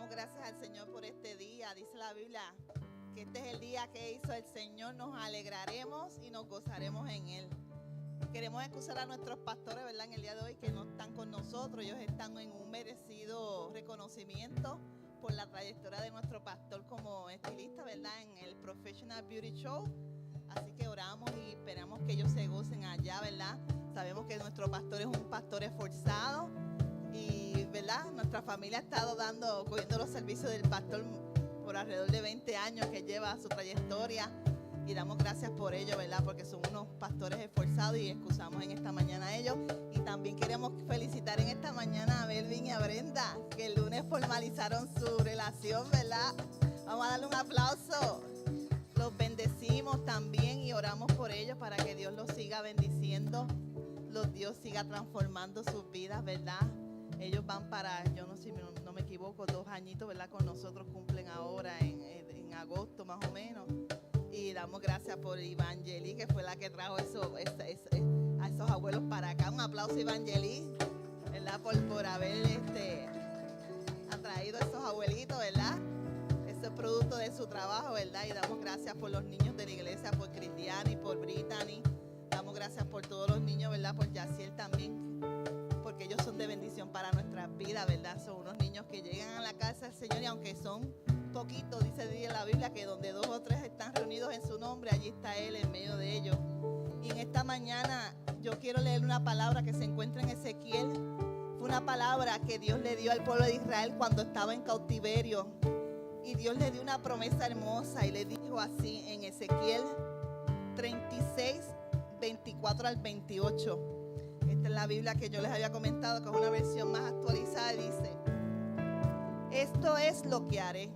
damos gracias al Señor por este día. Dice la Biblia que este es el día que hizo el Señor. Nos alegraremos y nos gozaremos en Él. Queremos excusar a nuestros pastores, ¿verdad?, en el día de hoy que no están con nosotros. Ellos están en un merecido reconocimiento por la trayectoria de nuestro pastor como estilista, ¿verdad?, en el Professional Beauty Show. Así que oramos y esperamos que ellos se gocen allá, ¿verdad? Sabemos que nuestro pastor es un pastor esforzado y, ¿verdad?, nuestra familia ha estado cogiendo los servicios del pastor por alrededor de 20 años que lleva su trayectoria. Y damos gracias por ello, ¿verdad? Porque son unos pastores esforzados y excusamos en esta mañana a ellos. Y también queremos felicitar en esta mañana a Melvin y a Brenda, que el lunes formalizaron su relación, ¿verdad? Vamos a darle un aplauso. Los bendecimos también y oramos por ellos para que Dios los siga bendiciendo. Dios siga transformando sus vidas, ¿verdad? Ellos van para, yo no sé si no me equivoco, 2 añitos, ¿verdad? Con nosotros cumplen ahora en agosto más o menos. Y damos gracias por Evangeli, que fue la que trajo a esos abuelos para acá. Un aplauso, Evangeli, ¿verdad? Por haber atraído a esos abuelitos, ¿verdad? Eso es producto de su trabajo, ¿verdad? Y damos gracias por los niños de la iglesia, por Cristiani, por Brittany. Damos gracias por todos los niños, ¿verdad? Por Yaciel también, porque ellos son de bendición para nuestras vidas, ¿verdad? Son unos niños que llegan a la casa del Señor y aunque son poquito, dice la Biblia que donde 2 o 3 están reunidos en su nombre, allí está Él en medio de ellos. Y en esta mañana yo quiero leer una palabra que se encuentra en Ezequiel. Fue una palabra que Dios le dio al pueblo de Israel cuando estaba en cautiverio. Y Dios le dio una promesa hermosa y le dijo así en Ezequiel 36, 24 al 28. Esta es la Biblia que yo les había comentado, que es una versión más actualizada, y dice: esto es lo que haré.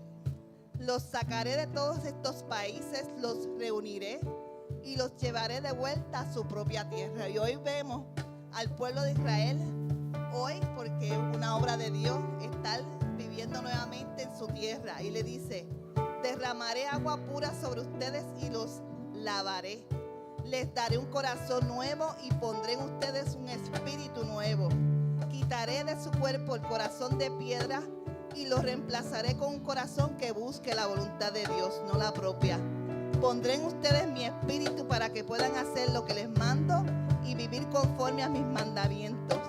Los sacaré de todos estos países, los reuniré y los llevaré de vuelta a su propia tierra. Y hoy vemos al pueblo de Israel, hoy, porque es una obra de Dios, estar viviendo nuevamente en su tierra. Y le dice: derramaré agua pura sobre ustedes y los lavaré. Les daré un corazón nuevo y pondré en ustedes un espíritu nuevo. Quitaré de su cuerpo el corazón de piedra y lo reemplazaré con un corazón que busque la voluntad de Dios, no la propia. Pondré en ustedes mi espíritu para que puedan hacer lo que les mando y vivir conforme a mis mandamientos.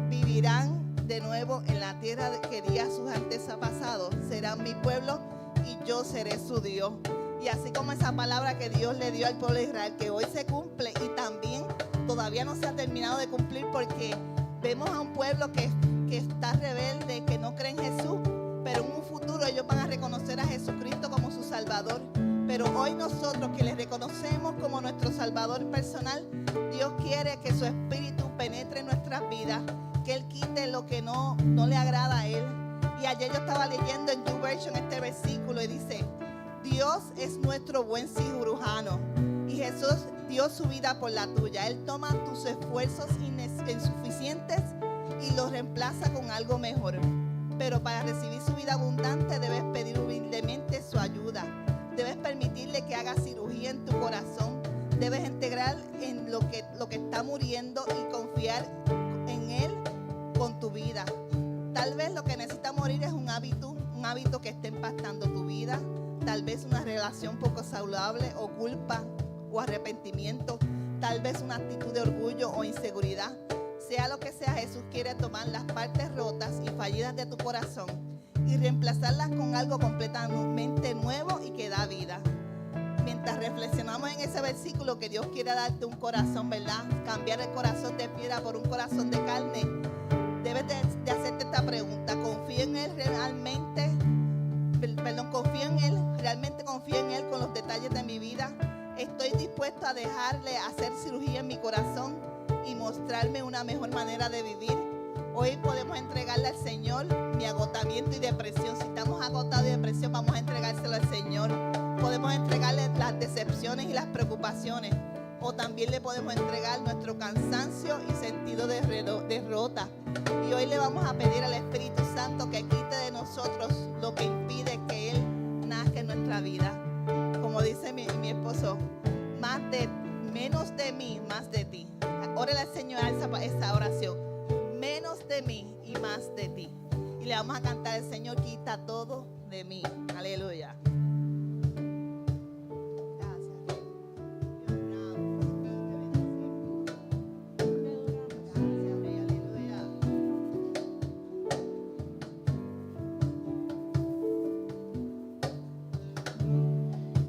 Vivirán de nuevo en la tierra que di a sus antepasados. Serán mi pueblo y yo seré su Dios. Y así como esa palabra que Dios le dio al pueblo de Israel, que hoy se cumple y también todavía no se ha terminado de cumplir, porque vemos a un pueblo que está rebelde, que no cree en Jesús, pero en un futuro ellos van a reconocer a Jesucristo como su Salvador. Pero hoy nosotros que les reconocemos como nuestro Salvador personal, Dios quiere que su Espíritu penetre en nuestras vidas, que Él quite lo que no le agrada a Él. Y ayer yo estaba leyendo en YouVersion este versículo y dice: Dios es nuestro buen cirujano y Jesús dio su vida por la tuya. Él toma tus esfuerzos insuficientes y los reemplaza con algo mejor. Pero para recibir su vida abundante debes pedir humildemente su ayuda. Debes permitirle que haga cirugía en tu corazón. Debes integrar en lo que está muriendo y confiar en Él con tu vida. Tal vez lo que necesita morir es un hábito que esté impactando tu vida. Tal vez una relación poco saludable o culpa o arrepentimiento. Tal vez una actitud de orgullo o inseguridad. Sea lo que sea, Jesús quiere tomar las partes rotas y fallidas de tu corazón y reemplazarlas con algo completamente nuevo y que da vida. Mientras reflexionamos en ese versículo, que Dios quiere darte un corazón, ¿verdad? Cambiar el corazón de piedra por un corazón de carne. Debes de hacerte esta pregunta: ¿confío en Él realmente? ¿Realmente confío en Él con los detalles de mi vida? ¿Estoy dispuesto a dejarle hacer cirugía en mi corazón y mostrarme una mejor manera de vivir? Hoy podemos entregarle al Señor mi agotamiento y depresión. Si estamos agotados y depresión, vamos a entregárselo al Señor. Podemos entregarle las decepciones y las preocupaciones, o también le podemos entregar nuestro cansancio y sentido de derrota. Y hoy le vamos a pedir al Espíritu Santo que quite de nosotros lo que impide que Él nazca en nuestra vida. Como dice mi esposo: menos de mí, más de ti. Órale al Señor esa oración: menos de mí y más de ti. Y le vamos a cantar al Señor, quita todo de mí. Aleluya.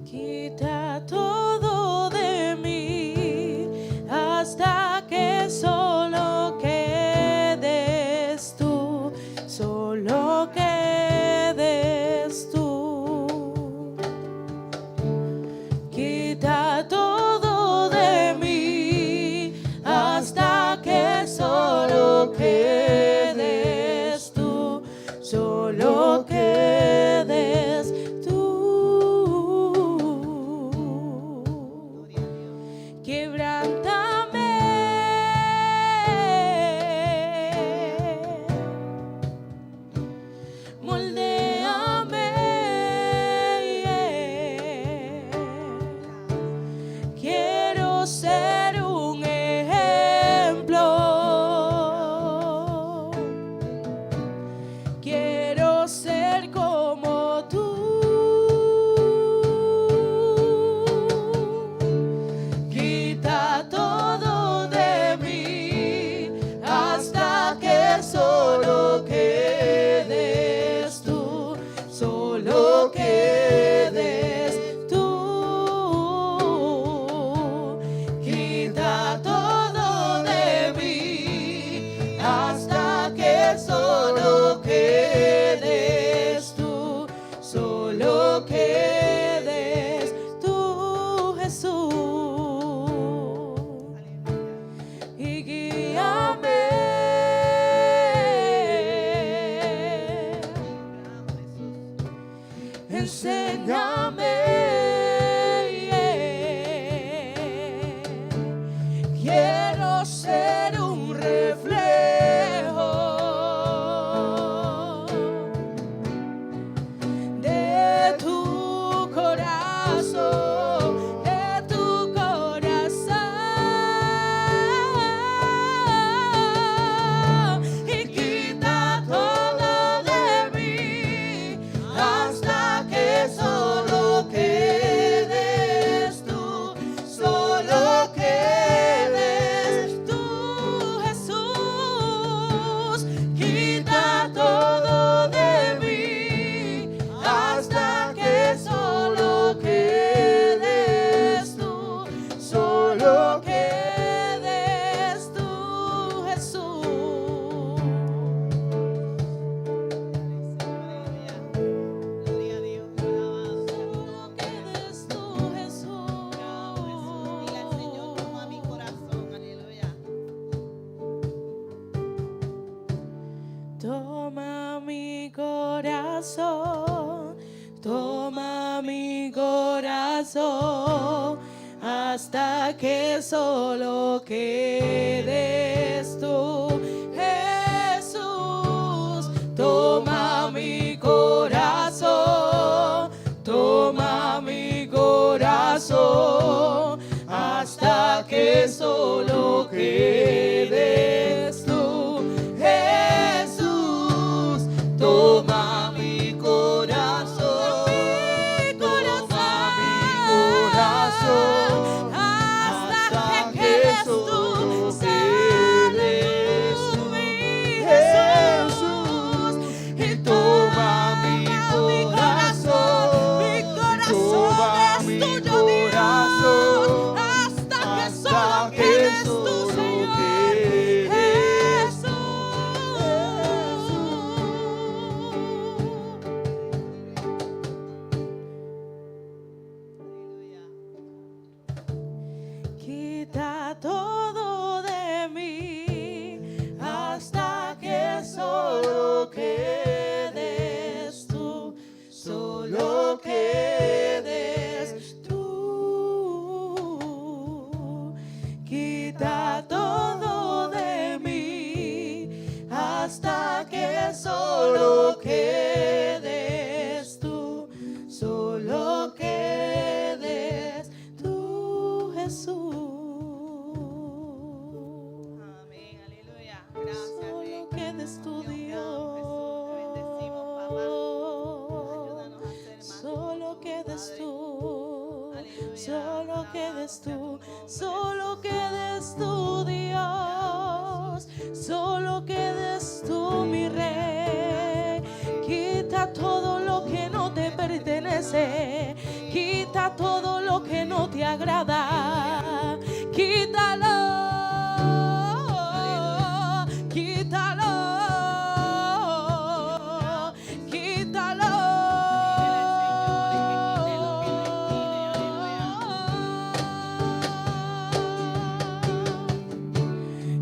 Quita todo de mí hasta que solo quedes tú, solo quedes tú. Quita todo de mí hasta que solo quedes tú, solo quedes tú. Quebrántame, moldéame, quiero ser un ejemplo, quiero ser como tú. Quita todo de mí hasta que solo quedes tú, solo quedes tú. Quita todo de mí hasta que solo quedes tú, solo quedes tú, Jesús. Y guíame, enséñame, quiero ser un reflejo de tu corazón, de tu corazón. Y quita todo de mí hasta que solo quedes tú, solo quedes tú, Jesús. Quita todo de mí hasta que solo quedes tú, solo quedes tú, Jesús. Gloria a Dios. Solo quedes tú, Jesús. Dile al Señor, toma mi corazón. Aleluya. Toma mi corazón, toma mi corazón, hasta que solo quedes tú, Jesús. Toma mi corazón, toma mi corazón, hasta que solo quedes tú, Jesús. Toma mi corazón, toma mi corazón, hasta que solo quedes tú, Jesús. Y toma mi corazón, toma mi corazón, hasta que solo quedes Aleluya. Quita todo de mí hasta que solo quedes tú, solo quedes tú. Quita todo de mí hasta que solo quedes tú, solo quedes tú, Jesús. Amén. Aleluya. Gracias, Solo Rey. quedes tú, Dios, te amo, Jesús. Te Dios. solo quedes tú, solo quedes tú, Dios, solo quedes tú, mi Rey. Quita todo lo que no te pertenece, quita todo lo que no te agrada, quítalo, quítalo, quítalo.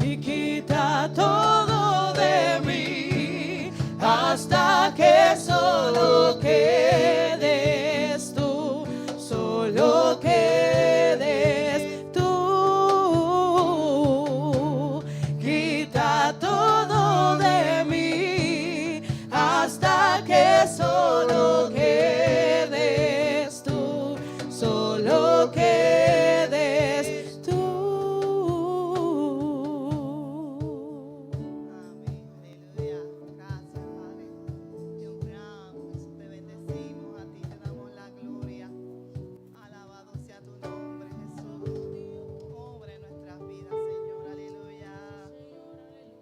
Y quita todo de mí hasta que solo quedes tú, solo quedes tú. Quita todo de mí hasta que solo quedes tú, solo quedes tú. Amén, aleluya. Gracias, Padre. Te honramos, te bendecimos, a ti te damos la gloria. Alabado sea tu nombre, Jesús. Obra en nuestras vidas, Señor, aleluya.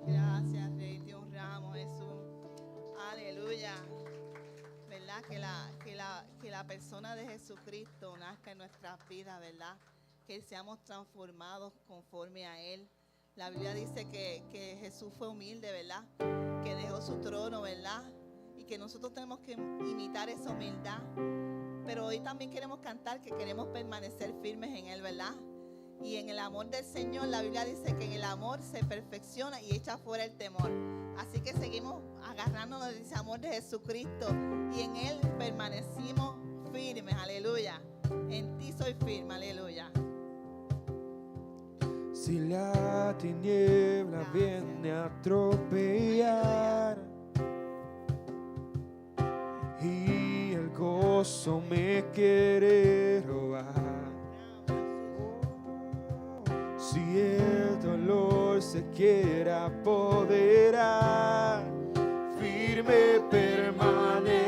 Gracias, Rey, te honramos, Jesús. Aleluya. ¿Verdad? Que la persona de Jesucristo nazca en nuestras vidas, ¿verdad? Que seamos transformados conforme a Él. La Biblia dice que Jesús fue humilde, ¿verdad? Que dejó su trono, ¿verdad? Y que nosotros tenemos que imitar esa humildad. Pero hoy también queremos cantar que queremos permanecer firmes en Él, ¿verdad? Y en el amor del Señor, la Biblia dice que en el amor se perfecciona y echa fuera el temor. Así que seguimos agarrándonos de ese amor de Jesucristo y en Él permanecimos firmes, aleluya. En ti soy firme, aleluya. Si la tiniebla viene a atropellar y el gozo me quiere robar, si el dolor se quiere apoderar, firme permanezco,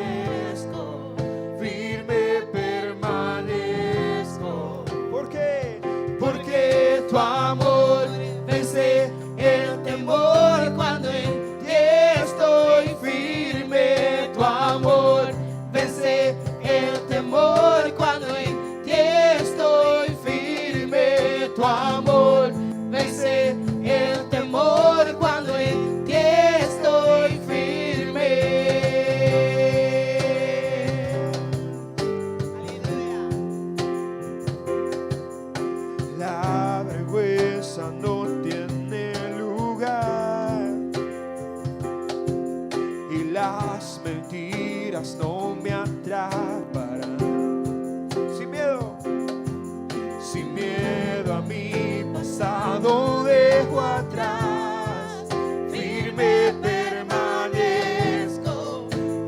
firme permanezco. ¿Por qué? Porque tu amor vence el temor cuando en ti estoy firme. Tu amor vence el temor cuando en ti estoy firme. Tu amor vence el temor cuando en ti estoy firme. Aleluya. La vergüenza no tiene lugar y las mentiras no me atraparán. Sin miedo a mi pasado dejo atrás. Firme permanezco,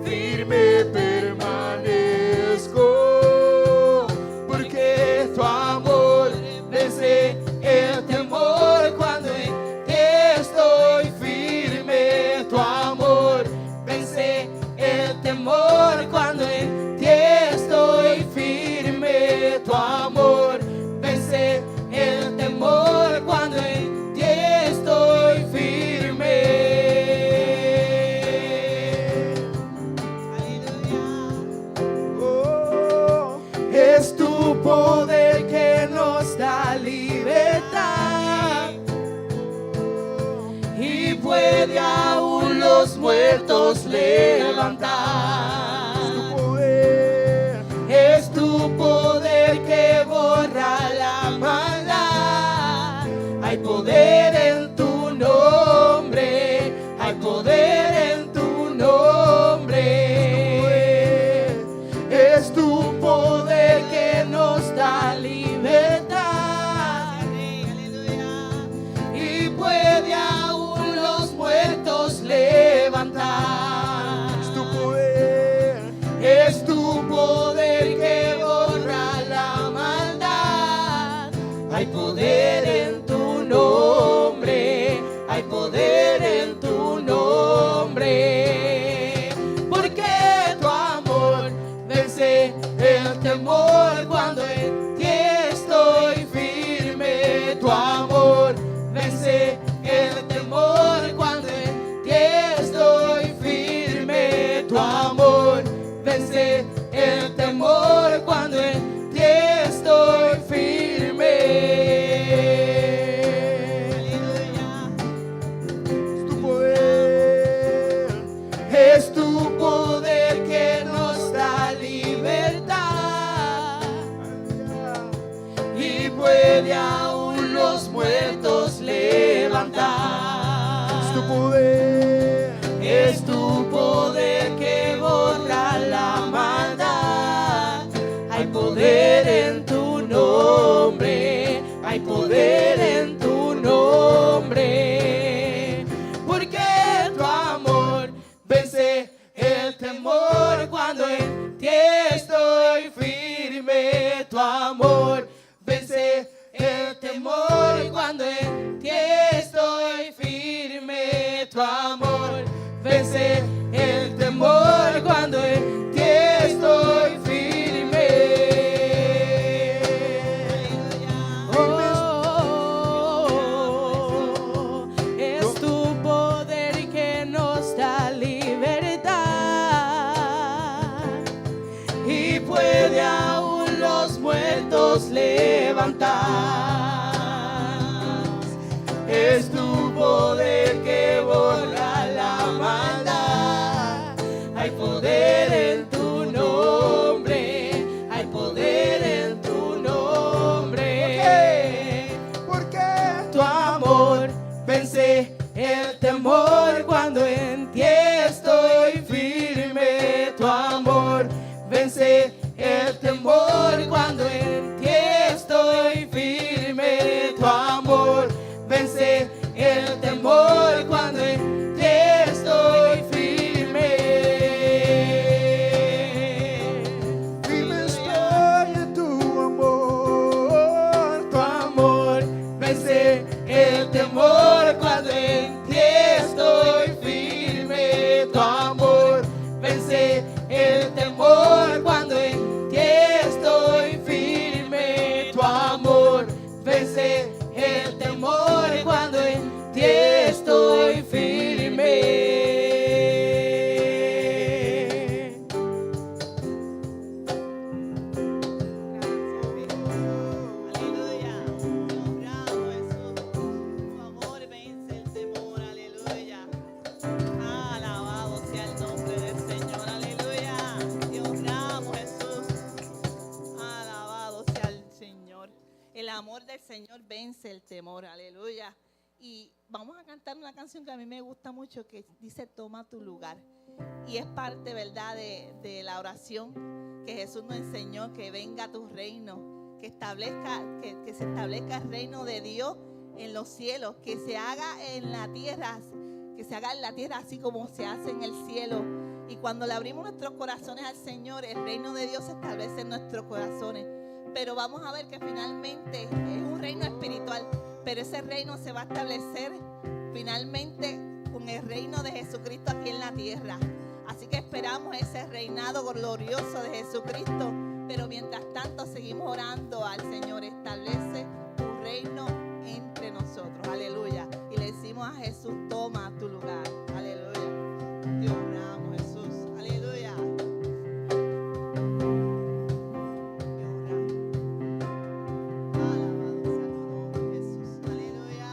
firme permanezco, porque tu amor vence el temor cuando en ti estoy firme. Tu amor vence el temor cuando en ti estoy firme. Tu amor vence el temor cuando en ti estoy firme. Oh, es tu poder que nos da libertad y puede aún los muertos levantar. Es tu poder que borra la maldad. Hay poder en tu nombre, hay poder en tu nombre. Es tu poder que nos da libertad y puede aún los muertos levantar. Es tu poder que borra la maldad. Hay poder en tu nombre, hay poder en tu nombre. Porque tu amor vence el temor cuando en ti puede aún los muertos levantar. Es tu poder, es tu poder que borra la maldad. Hay poder en tu nombre, hay poder en tu nombre, porque tu amor vence el temor. Cuando en ti estoy firme, tu amor vence el temor. Cuando en ti estoy firme, tu amor vence el temor. Cuando en ti estoy firme. Oh, es tu poder que nos da libertad Y puede aún los muertos levantar. Es tu poder que borra la maldad. Hay poder en tu nombre, hay poder en tu nombre. porque Tu amor vence el temor. Cuando en ti estoy firme, tu amor vence el temor. Cuando en ti estoy firme, tu amor vence el temor. Cuando en ti estoy firme. firme estoy en tu amor. Tu amor vence el temor. Cuando en ti estoy firme, tu amor vence el temor. Cuando en ti estoy firme, tu amor vence el temor. Cuando en ti estoy firme. Aleluya. Honramos, Jesús. Tu amor vence el temor. Aleluya. Alabado sea el nombre del Señor. Aleluya. Te honramos, Jesús. Alabado sea el Señor. El amor del Señor vence el temor. Aleluya. Y vamos a cantar una canción que a mí me gusta mucho, que dice toma tu lugar. Y es parte, ¿verdad?, de la oración que Jesús nos enseñó, que venga tu reino, que se establezca el reino de Dios en los cielos, que se haga en la tierra, así como se hace en el cielo. Y cuando le abrimos nuestros corazones al Señor, el reino de Dios se establece en nuestros corazones. Pero vamos a ver que finalmente es un reino espiritual, pero ese reino se va a establecer finalmente con el reino de Jesucristo aquí en la tierra. Así que esperamos ese reinado glorioso de Jesucristo, pero mientras tanto seguimos orando al Señor: establece tu reino entre nosotros. Aleluya. Y le decimos a Jesús: toma tu lugar. Aleluya. Te honramos, Jesús. Aleluya. Te honramos. Alabado sea tu nombre, Jesús. Aleluya.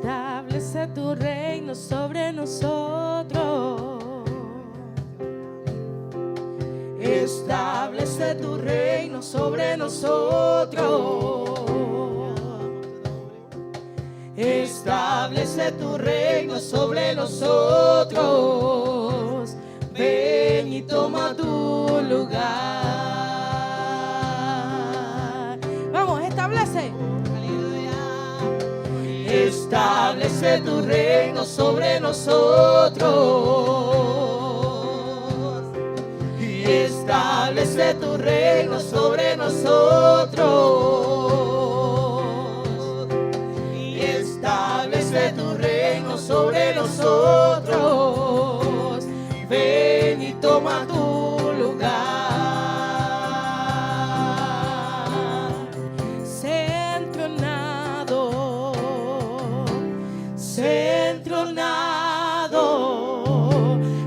establece tu reino sobre nosotros. Establece tu reino sobre nosotros. Establece tu reino sobre nosotros. Ven y toma tu lugar. Vamos, establece. Establece tu reino sobre nosotros. Y establece tu reino sobre nosotros. Y establece tu reino sobre nosotros. Ven y toma tu lugar. Centronado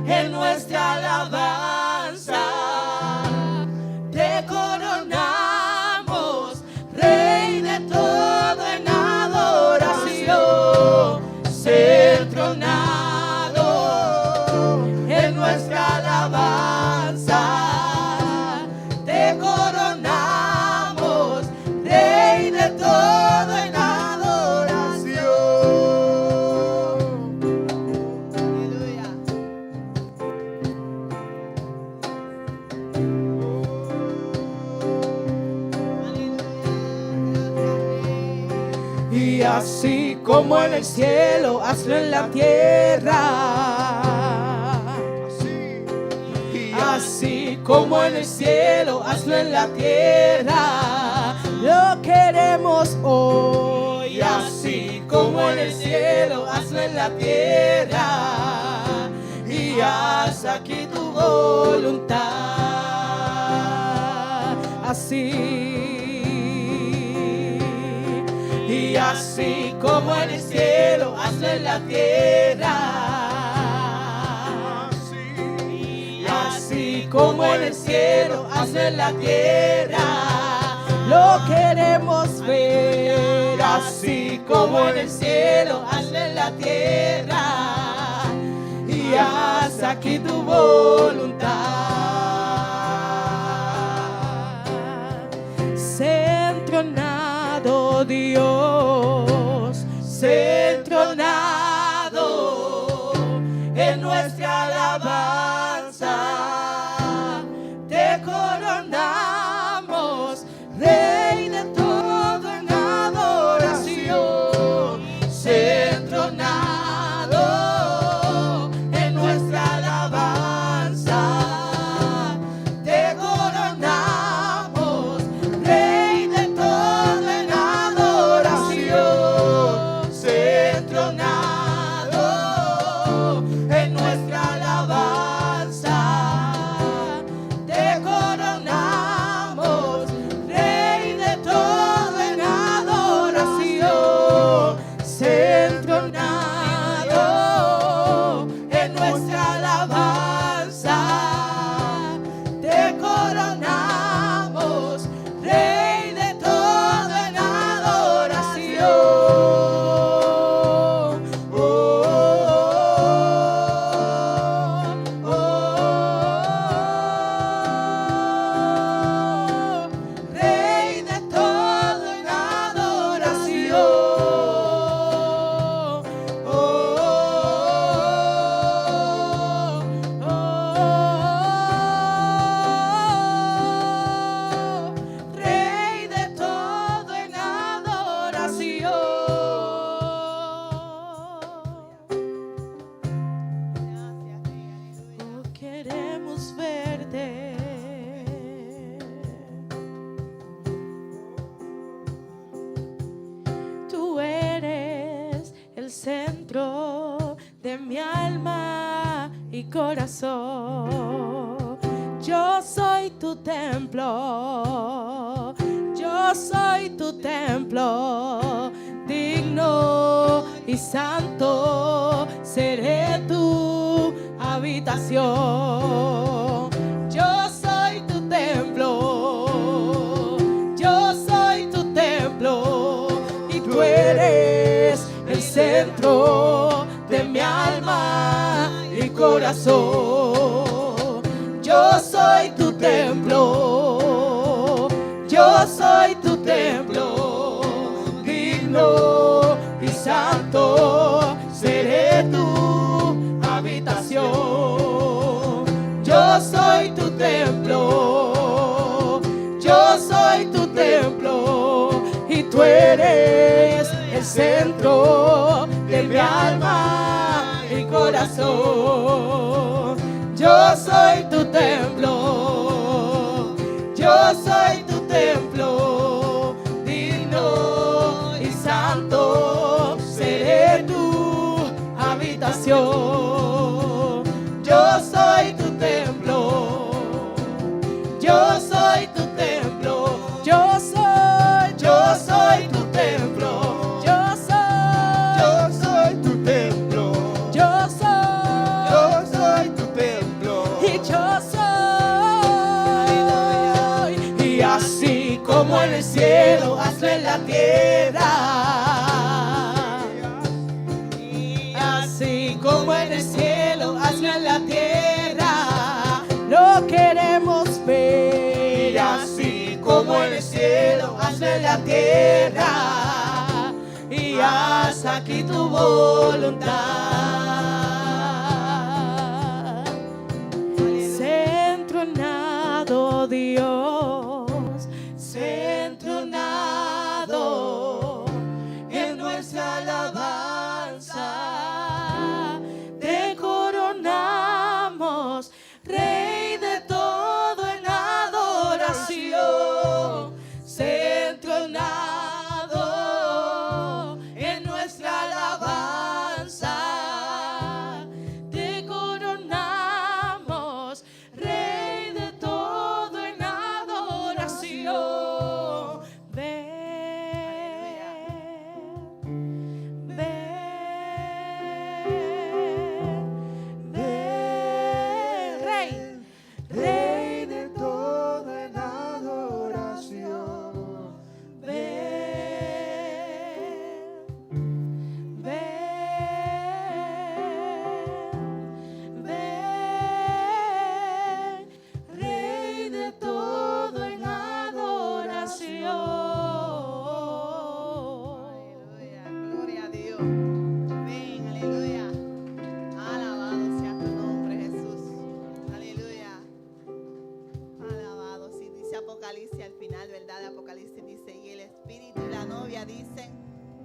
en nuestra alabanza, te Y así como en el cielo, hazlo en la tierra. Así como en el cielo, hazlo en la tierra. Lo queremos hoy. Así como en el cielo, hazlo en la tierra. Y haz aquí tu voluntad. Así. Y así como en el cielo, hazlo en la tierra. Así como en el cielo, hazlo en la tierra. Lo queremos ver. Así como en el cielo, hazlo en la tierra. Y haz aquí tu voluntad. Sé entronado, Dios, sé entronado en nuestra alabanza. Te coronamos, Rey de todo en adoración. Sé entronado en nuestra alabanza. Te coronamos, Rey de todo en adoración. Sé entronado en nuestra alabanza. Te coronamos, Rey de todo en adoración. Sé entronado en nuestra alabanza. Te coronamos, Rey de todo en adoración. Oh, oh, oh, oh. Rey de todo en adoración. Oh, oh, oh. Rey de todo en adoración. Oh, queremos verte. Tú eres el centro de mi alma y corazón. Yo soy tu templo. Yo soy tu templo. Digno y santo seré tu habitación. Yo soy tu templo. Yo soy tu templo. Y tú eres el centro de mi alma y corazón. Yo soy tu templo. Yo soy tu templo. Digno y santo seré tu habitación. Yo soy tu templo. Yo soy tu templo. Y tú eres el centro de mi alma y corazón. Yo soy tu templo. Yo soy tu templo. Digno y santo seré tu habitación. Yo soy tu templo. Yo soy tu templo. Yo soy tu templo. Yo soy tu templo. Yo soy tu templo. y yo soy. Y así como en el cielo, hazlo en la tierra. Así como en el cielo, hazlo en la tierra. Lo queremos ver. Y así como en el cielo, hazlo en la tierra. Y haz aquí tu voluntad. Sé entronado, Dios, sé entronado en nuestra Apocalipsis, al final, ¿verdad? De Apocalipsis dice, y el Espíritu y la novia dicen,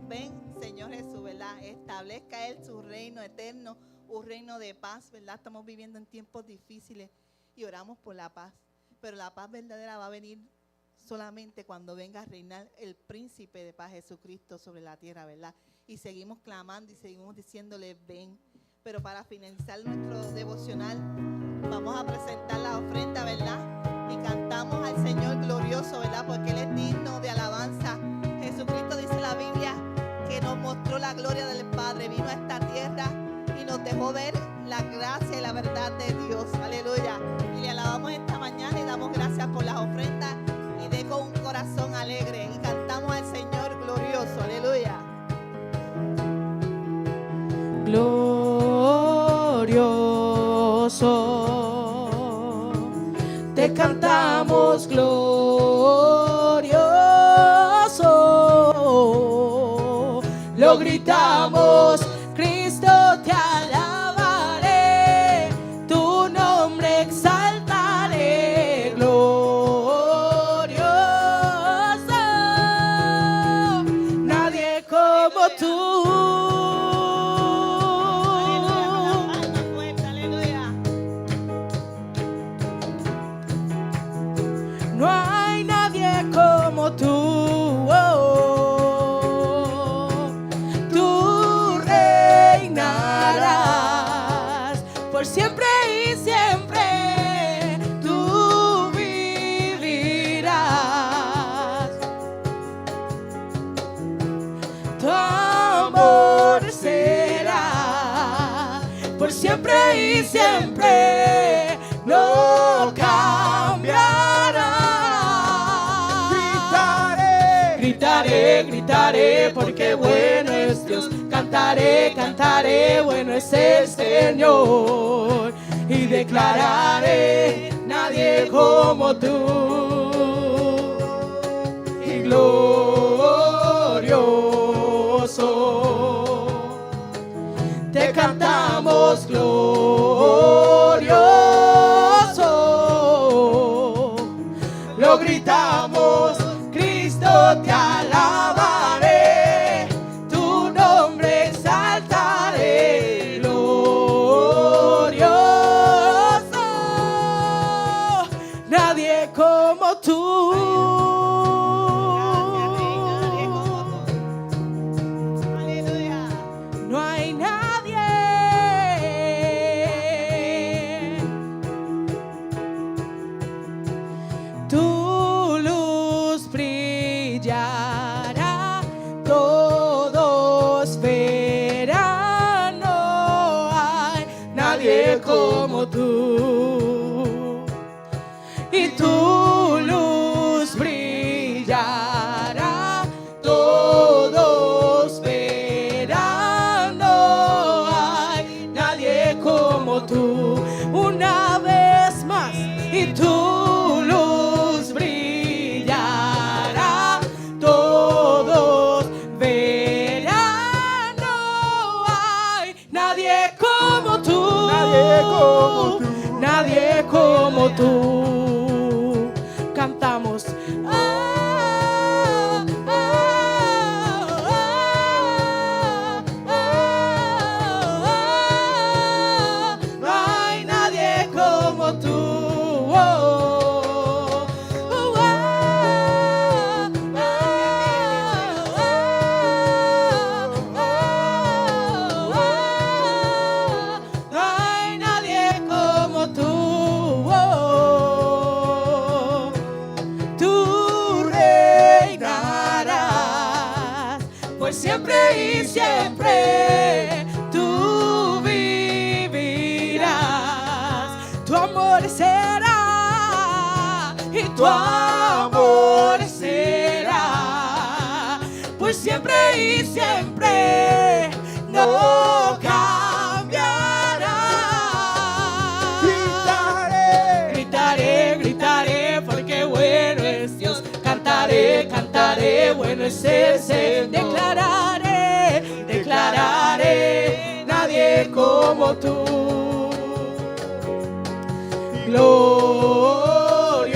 ven, Señor Jesús, ¿verdad? Establezca Él su reino eterno, un reino de paz, ¿verdad? Estamos viviendo en tiempos difíciles y oramos por la paz. Pero la paz verdadera va a venir solamente cuando venga a reinar el príncipe de paz, Jesucristo, sobre la tierra, ¿verdad? Y seguimos clamando y seguimos diciéndole, ven. Pero para finalizar nuestro devocional, vamos a presentar la ofrenda, ¿verdad? Y cantamos al Señor glorioso, ¿verdad? Porque Él es digno de alabanza. Jesucristo, dice la Biblia, que nos mostró la gloria del Padre, vino a esta tierra y nos dejó ver la gracia y la verdad de Dios. Aleluya. Y le alabamos esta mañana y damos gracias por las ofrendas y de con un corazón alegre y cantamos al Señor glorioso. Aleluya. Glorioso, te cantamos glorioso, lo gritamos, Cristo te alabaré, tu nombre exaltaré, glorioso, nadie como tú. No hay nadie como tú, tú reinarás por siempre y siempre, tú vivirás, tu amor será por siempre y siempre, no cambiará. Gritaré, gritaré, porque bueno es Dios. Cantaré, cantaré, bueno es el Señor. Y declararé, nadie como tú. Y glorioso, te cantamos glorioso, lo gritamos, Cristo te alabaré, tu nombre exaltaré, glorioso, nadie como tú. Aleluya. No hay nadie. Tu luz brillará, todos verán, no hay nadie como tú. Y tu luz brillará, todos verán, no hay nadie como tú. Una vez más, y tu luz brillará, todos verán, no hay nadie como tú. Nadie como tú. Nadie como tú. Cantamos. No hay nadie como tú. No hay nadie como tú. Tú reinarás por siempre y siempre, tú vivirás, tu amor será y tu amor será por siempre y siempre, no cambiará. Gritaré, Gritaré, gritaré, porque bueno es Dios. Cantaré, cantaré, bueno es el Señor. Declararé, declararé, nadie como tú. Glorioso,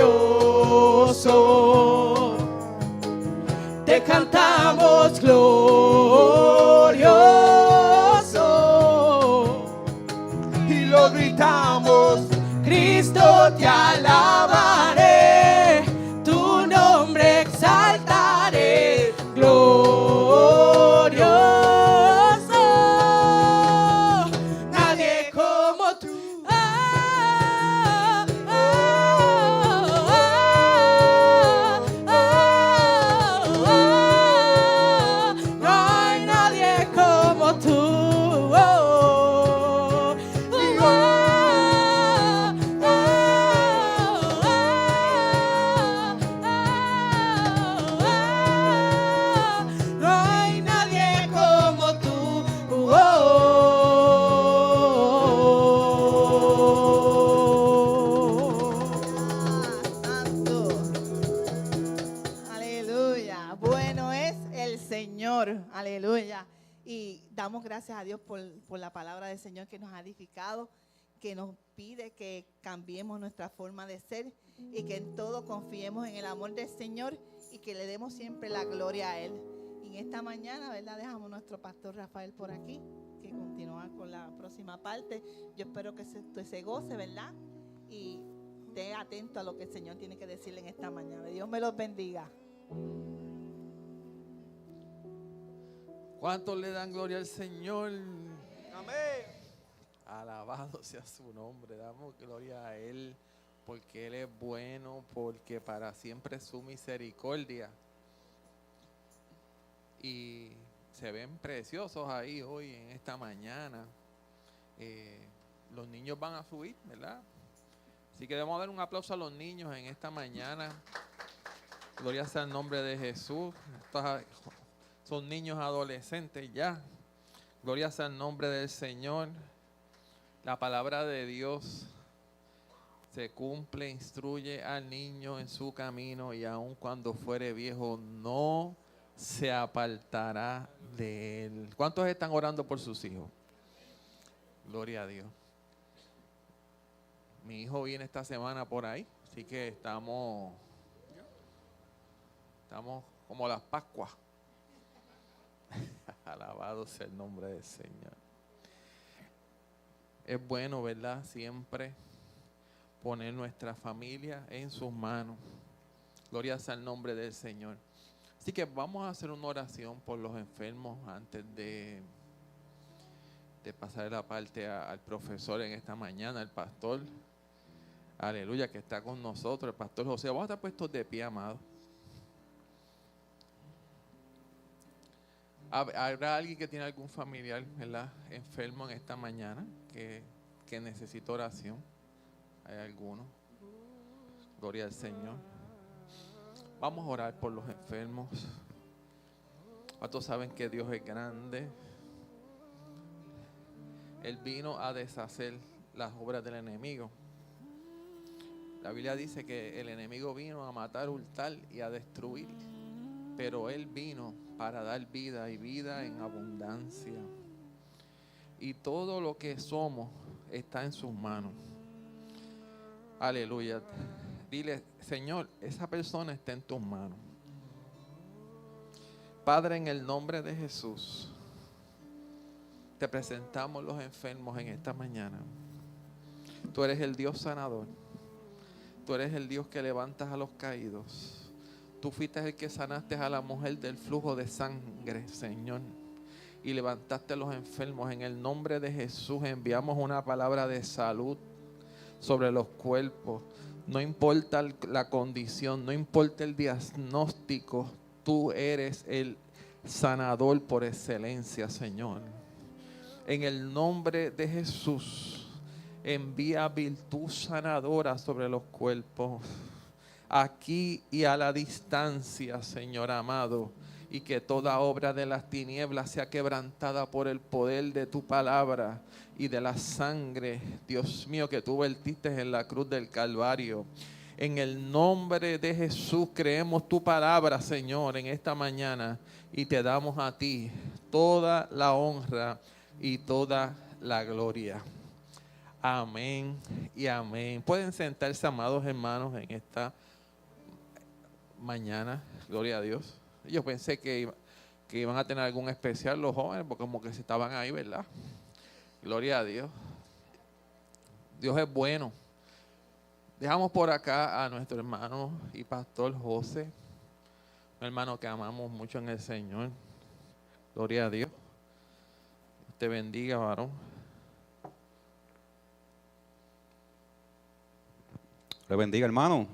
Señor. Aleluya. Y damos gracias a Dios por la palabra del Señor que nos ha edificado, que nos pide que cambiemos nuestra forma de ser y que en todo confiemos en el amor del Señor y que le demos siempre la gloria a Él. Y en esta mañana, ¿verdad? Dejamos a nuestro pastor Rafael por aquí, que continúa con la próxima parte. Yo espero que se goce, ¿verdad? Y esté atento a lo que el Señor tiene que decirle en esta mañana. Dios me los bendiga. ¿Cuántos le dan gloria al Señor? Amén. Alabado sea su nombre. Damos gloria a Él porque Él es bueno, porque para siempre es su misericordia. Y se ven preciosos ahí hoy en esta mañana. Los niños van a subir, ¿verdad? Así que debemos dar un aplauso a los niños en esta mañana. Gloria sea el nombre de Jesús. Estos son niños adolescentes ya. Gloria sea el nombre del Señor. La palabra de Dios se cumple, instruye al niño en su camino y aun cuando fuere viejo no se apartará de él. ¿Cuántos están orando por sus hijos? Gloria a Dios. Mi hijo viene esta semana por ahí, así que estamos como las Pascuas. Alabado sea el nombre del Señor. Es bueno, ¿verdad? Siempre poner nuestra familia en sus manos. Gloria sea el nombre del Señor. Así que vamos a hacer una oración por los enfermos antes de pasar la parte al profesor en esta mañana, el pastor. Aleluya, que está con nosotros, el pastor José. Vamos a estar puestos de pie, amados. ¿Habrá alguien que tiene algún familiar, ¿verdad?, enfermo en esta mañana que necesita oración? ¿Hay alguno? Gloria al Señor. Vamos a orar por los enfermos. ¿Cuántos saben que Dios es grande? Él vino a deshacer las obras del enemigo. La Biblia dice que el enemigo vino a matar, hurtar y a destruir. Pero Él vino para dar vida y vida en abundancia. Y todo lo que somos está en sus manos. Aleluya. Dile, Señor, esa persona está en tus manos. Padre, en el nombre de Jesús, te presentamos los enfermos en esta mañana. Tú eres el Dios sanador. Tú eres el Dios que levantas a los caídos. Tú fuiste el que sanaste a la mujer del flujo de sangre, Señor. Y levantaste a los enfermos. En el nombre de Jesús enviamos una palabra de salud sobre los cuerpos. No importa la condición, no importa el diagnóstico. Tú eres el sanador por excelencia, Señor. En el nombre de Jesús, envía virtud sanadora sobre los cuerpos, aquí y a la distancia, Señor amado, y que toda obra de las tinieblas sea quebrantada por el poder de tu palabra y de la sangre, Dios mío, que tú vertiste en la cruz del Calvario. En el nombre de Jesús creemos tu palabra, Señor, en esta mañana, y te damos a ti toda la honra y toda la gloria. Amén y amén. Pueden sentarse, amados hermanos, en esta mañana. Gloria a Dios. Yo pensé que iban a tener algún especial los jóvenes, porque como que se estaban ahí, ¿verdad? Gloria a Dios. Dios es bueno. Dejamos por acá a nuestro hermano y pastor José, un hermano que amamos mucho en el Señor. Gloria a Dios. Dios te bendiga, varón. Le bendiga, hermano.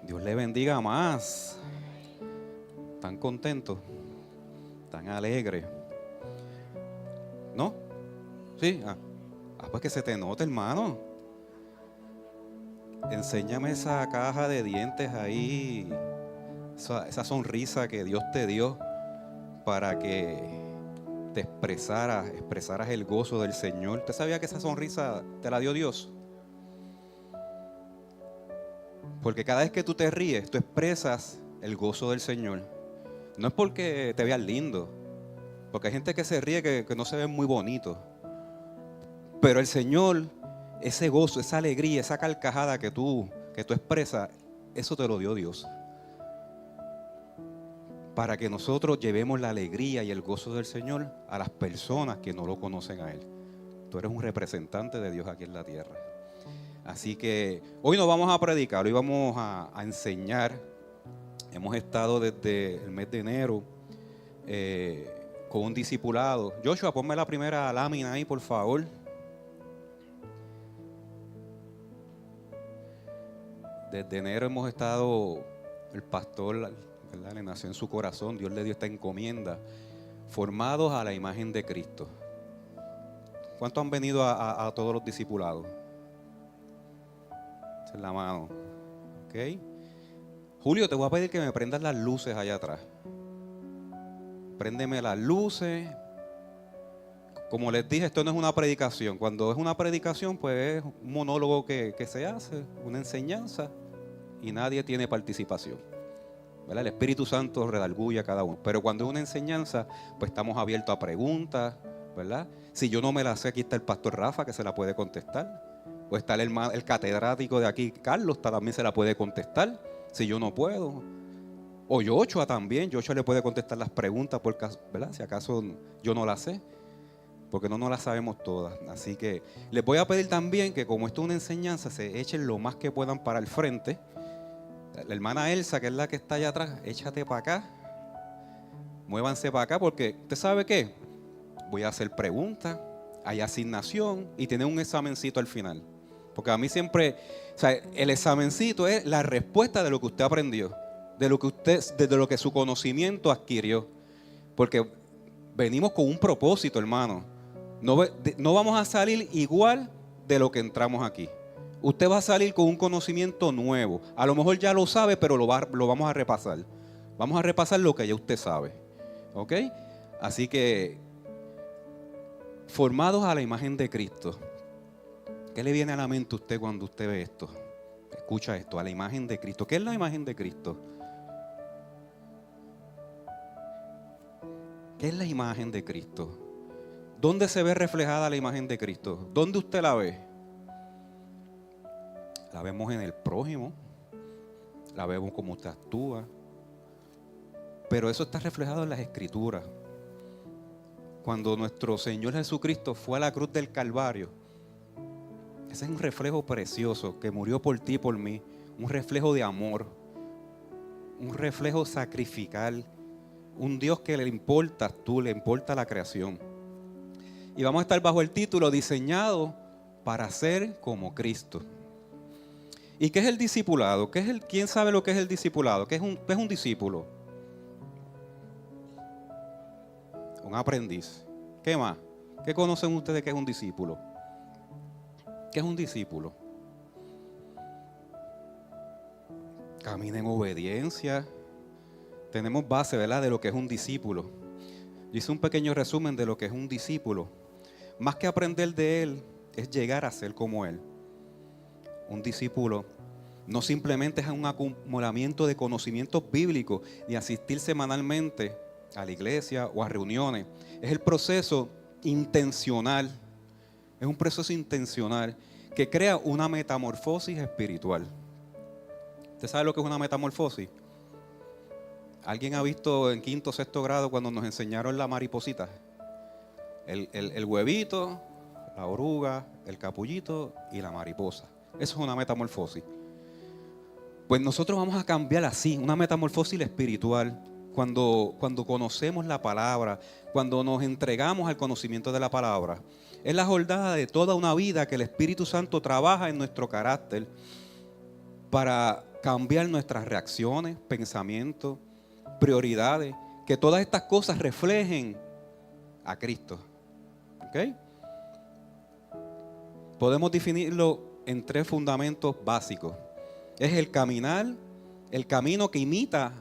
Dios le bendiga más. Tan contento, tan alegre. ¿No? Sí. Pues que se te note, hermano. Enséñame esa caja de dientes ahí, esa sonrisa que Dios te dio para que te expresaras el gozo del Señor. ¿Usted sabía que esa sonrisa te la dio Dios? Porque cada vez que tú te ríes, tú expresas el gozo del Señor. No es porque te veas lindo, porque hay gente que se ríe que no se ve muy bonito. Pero el Señor, ese gozo, esa alegría, esa carcajada que tú expresas, eso te lo dio Dios. Para que nosotros llevemos la alegría y el gozo del Señor a las personas que no lo conocen a Él. Tú eres un representante de Dios aquí en la tierra. Así que hoy no vamos a predicar, hoy vamos a enseñar. Hemos estado desde el mes de enero con un discipulado. Joshua, ponme la primera lámina ahí, por favor. Desde enero hemos estado, el pastor, ¿verdad?, le nació en su corazón, Dios le dio esta encomienda, formados a la imagen de Cristo. ¿Cuántos han venido a todos los discipulados? Esa es la mano. ¿Ok? Julio, te voy a pedir que me prendas las luces allá atrás. Préndeme las luces. Como les dije, esto no es una predicación. Cuando es una predicación, pues es un monólogo que se hace, una enseñanza, y nadie tiene participación, ¿verdad? El Espíritu Santo redarguye a cada uno. Pero cuando es una enseñanza, pues estamos abiertos a preguntas, ¿verdad? Si yo no me la sé, aquí está el pastor Rafa, que se la puede contestar. O está el catedrático de aquí, Carlos, también se la puede contestar. Si yo no puedo. O Joshua también. Joshua le puede contestar las preguntas, ¿verdad? Si acaso yo no las sé. Porque no las sabemos todas. Así que les voy a pedir también que, como esto es una enseñanza, se echen lo más que puedan para el frente. La hermana Elsa, que es la que está allá atrás, échate para acá. Muévanse para acá, porque ¿usted sabe qué? Voy a hacer preguntas, hay asignación y tiene un examencito al final. Porque a mí siempre, o sea, el examencito es la respuesta de lo que usted aprendió, de lo que su conocimiento adquirió. Porque venimos con un propósito, hermano. No vamos a salir igual de lo que entramos aquí. Usted va a salir con un conocimiento nuevo. A lo mejor ya lo sabe, pero lo vamos a repasar. Vamos a repasar lo que ya usted sabe. ¿Ok? Así que, formados a la imagen de Cristo. ¿Qué le viene a la mente a usted cuando usted ve esto? Escucha esto, a la imagen de Cristo. ¿Qué es la imagen de Cristo? ¿Qué es la imagen de Cristo? ¿Dónde se ve reflejada la imagen de Cristo? ¿Dónde usted la ve? La vemos en el prójimo, la vemos como usted actúa, pero eso está reflejado en las Escrituras. Cuando nuestro Señor Jesucristo fue a la cruz del Calvario, ese es un reflejo precioso que murió por ti y por mí, un reflejo de amor, un reflejo sacrificial, un Dios que le importa le importa la creación. Y vamos a estar bajo el título diseñado para ser como Cristo. ¿Y qué es el discipulado? ¿Quién sabe lo que es el discipulado? ¿Qué es un discípulo? Un aprendiz. ¿Qué más? ¿Qué conocen ustedes que es un discípulo? ¿Qué es un discípulo? Camina en obediencia. Tenemos base, ¿verdad?, de lo que es un discípulo. Yo hice un pequeño resumen de lo que es un discípulo. Más que aprender de él, es llegar a ser como él. Un discípulo no simplemente es un acumulamiento de conocimientos bíblicos ni asistir semanalmente a la iglesia o a reuniones. Es el proceso intencional. Es un proceso intencional que crea una metamorfosis espiritual. ¿Usted sabe lo que es una metamorfosis? ¿Alguien ha visto en 5º o 6º grado cuando nos enseñaron la mariposita? El huevito, la oruga, el capullito y la mariposa. Eso es una metamorfosis. Pues nosotros vamos a cambiar así, una metamorfosis espiritual. Cuando conocemos la palabra, cuando nos entregamos al conocimiento de la palabra. Es la jornada de toda una vida que el Espíritu Santo trabaja en nuestro carácter para cambiar nuestras reacciones, pensamientos, prioridades, que todas estas cosas reflejen a Cristo. ¿Ok? Podemos definirlo en 3 fundamentos básicos. Es el camino que imita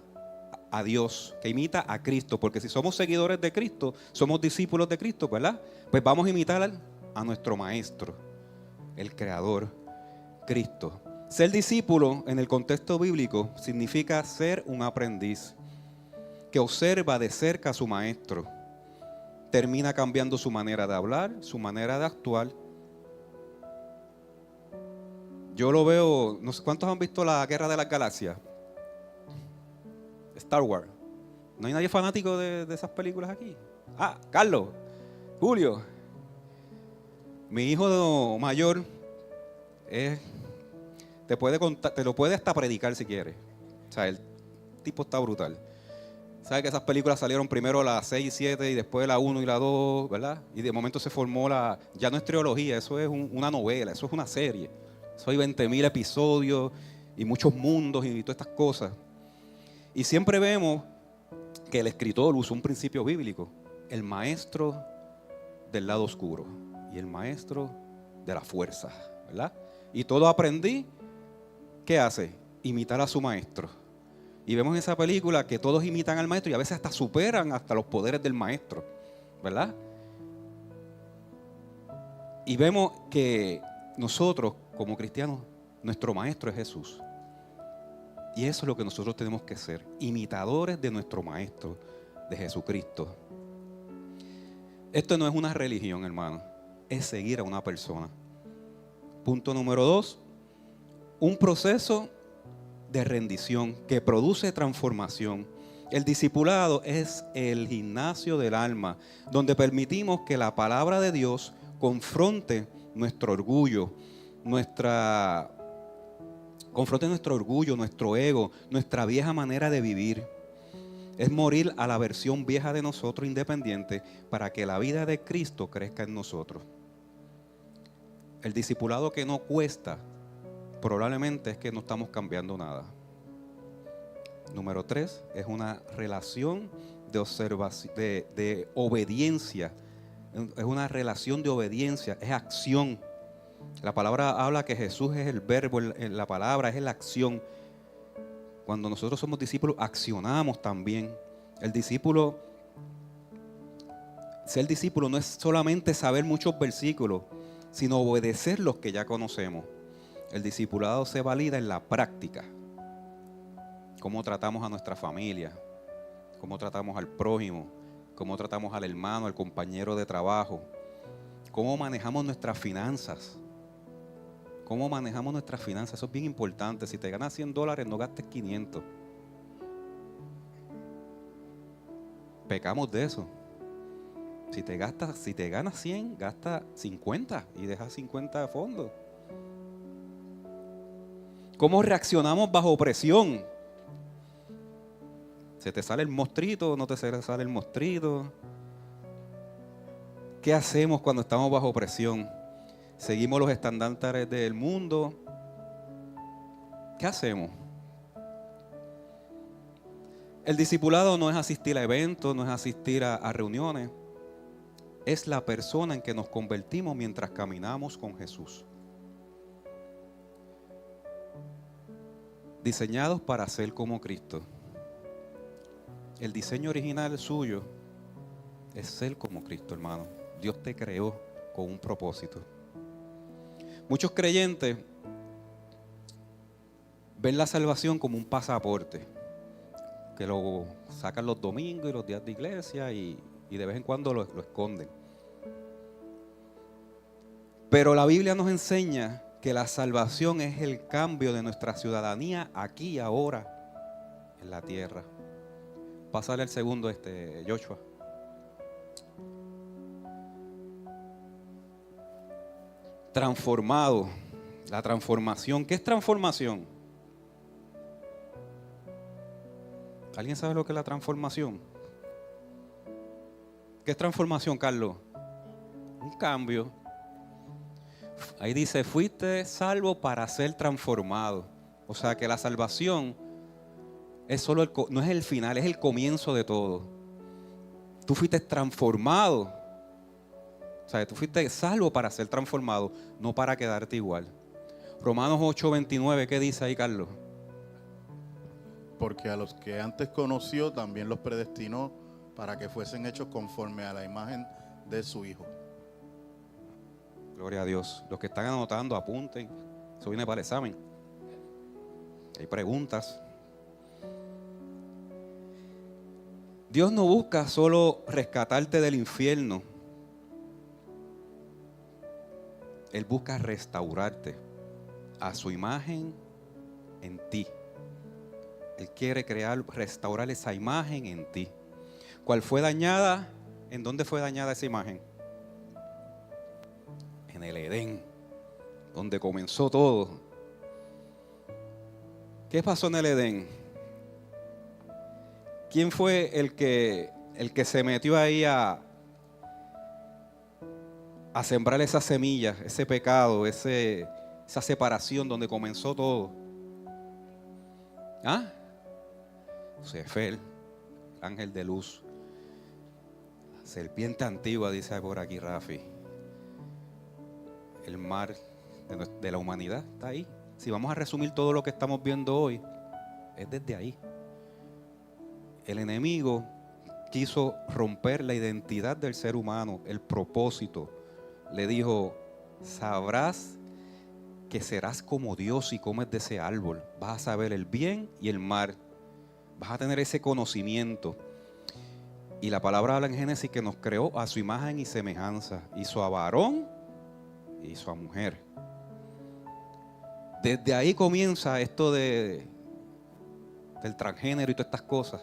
a Dios, que imita a Cristo, porque si somos seguidores de Cristo, somos discípulos de Cristo, ¿verdad? Pues vamos a imitar a nuestro Maestro, el Creador, Cristo. Ser discípulo en el contexto bíblico significa ser un aprendiz. que observa de cerca a su maestro termina cambiando su manera de hablar, su manera de actuar. Yo lo veo, no sé cuántos han visto la Guerra de las Galaxias, Star Wars. ¿No hay nadie fanático de esas películas aquí? Ah, Carlos, Julio. Mi hijo mayor te puede contar, te lo puede hasta predicar si quiere. O sea, el tipo está brutal. ¿Sabe que esas películas salieron primero las 6 y 7 y después la 1 y la 2, ¿verdad? Y de momento se formó ya no es trilogía, eso es una novela, eso es una serie. Eso hay 20,000 episodios y muchos mundos y todas estas cosas. Y siempre vemos que el escritor usó un principio bíblico, el maestro del lado oscuro y el maestro de la fuerza, ¿verdad? Y todo aprendí, ¿qué hace? Imitar a su maestro. Y vemos en esa película que todos imitan al maestro y a veces hasta superan hasta los poderes del maestro, ¿verdad? Y vemos que nosotros, como cristianos, nuestro maestro es Jesús. Y eso es lo que nosotros tenemos que ser, imitadores de nuestro maestro, de Jesucristo. Esto no es una religión, hermano, es seguir a una persona. Punto número 2, un proceso de rendición que produce transformación. El discipulado es el gimnasio del alma, donde permitimos que la palabra de Dios confronte nuestro orgullo, nuestro ego, nuestra vieja manera de vivir. Es morir a la versión vieja de nosotros independiente para que la vida de Cristo crezca en nosotros. El discipulado que no cuesta, probablemente es que no estamos cambiando nada. Número 3, es una relación de observación, de obediencia. Es una relación de obediencia, es acción. La palabra habla que Jesús es el verbo, la palabra es la acción. Cuando nosotros somos discípulos, accionamos también. Ser discípulo no es solamente saber muchos versículos, sino obedecer los que ya conocemos. El discipulado se valida en la práctica. Cómo tratamos a nuestra familia, cómo tratamos al prójimo, cómo tratamos al hermano, al compañero de trabajo, cómo manejamos nuestras finanzas. ¿Cómo manejamos nuestras finanzas? Eso es bien importante. Si te ganas $100, no gastes 500. Pecamos de eso. Si te ganas 100, gasta 50 y deja 50 de fondo. ¿Cómo reaccionamos bajo presión? ¿Se te sale el mostrito o no te sale el mostrito? ¿Qué hacemos cuando estamos bajo presión? ¿Seguimos los estándares del mundo? ¿Qué hacemos? El discipulado no es asistir a eventos, no es asistir a reuniones. Es la persona en que nos convertimos mientras caminamos con Jesús. Diseñados para ser como Cristo. El diseño original suyo es ser como Cristo, hermano. Dios te creó con un propósito. Muchos creyentes ven la salvación como un pasaporte, que lo sacan los domingos y los días de iglesia y de vez en cuando lo esconden. Pero la Biblia nos enseña que la salvación es el cambio de nuestra ciudadanía aquí y ahora en la tierra. Pásale el segundo, Joshua. Transformado. La transformación. ¿Qué es transformación? ¿Alguien sabe lo que es la transformación? ¿Qué es transformación, Carlos? Un cambio. Ahí dice, fuiste salvo para ser transformado. O sea que la salvación es no es el final, es el comienzo de todo. Tú fuiste transformado. O sea, tú fuiste salvo para ser transformado, no para quedarte igual. Romanos 8:29, ¿qué dice ahí, Carlos? Porque a los que antes conoció también los predestinó para que fuesen hechos conforme a la imagen de su Hijo. Gloria a Dios. Los que están anotando, apunten. Eso viene para el examen. Hay preguntas. Dios no busca solo rescatarte del infierno. Él busca restaurarte a su imagen en ti. Él quiere restaurar esa imagen en ti. ¿Cuál fue dañada? ¿En dónde fue dañada esa imagen? En el Edén, donde comenzó todo. ¿Qué pasó en el Edén? ¿Quién fue el que se metió ahí a sembrar esas semillas, ese pecado, esa separación donde comenzó todo? ¿Ah? Lucifer, ángel de luz, serpiente antigua, dice por aquí Rafi. El mar de la humanidad está ahí. Si vamos a resumir todo lo que estamos viendo hoy, es desde ahí. El enemigo quiso romper la identidad del ser humano, el propósito. Le dijo, sabrás que serás como Dios y comes de ese árbol. Vas a saber el bien y el mal. Vas a tener ese conocimiento. Y la palabra habla en Génesis que nos creó a su imagen y semejanza. Hizo a varón y hizo a mujer. Desde ahí comienza esto del transgénero y todas estas cosas.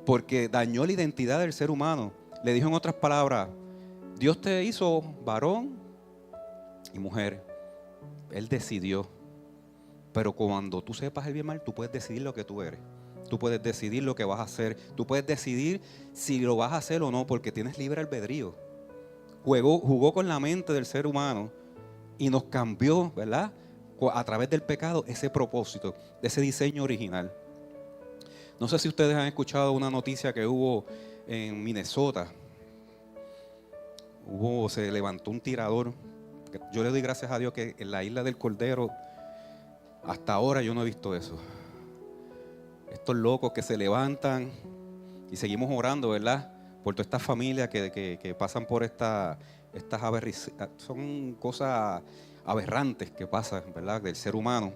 Porque dañó la identidad del ser humano. Le dijo en otras palabras, Dios te hizo varón y mujer. Él decidió. Pero cuando tú sepas el bien y el mal, tú puedes decidir lo que tú eres. Tú puedes decidir lo que vas a hacer. Tú puedes decidir si lo vas a hacer o no, porque tienes libre albedrío. Jugó con la mente del ser humano y nos cambió, ¿verdad? A través del pecado, ese propósito, ese diseño original. No sé si ustedes han escuchado una noticia que hubo en Minnesota. Se levantó un tirador. Yo le doy gracias a Dios que en la isla del Cordero, hasta ahora yo no he visto eso. Estos locos que se levantan y seguimos orando, ¿verdad? Por todas estas familias que pasan por estas son cosas aberrantes que pasan, ¿verdad? Del ser humano.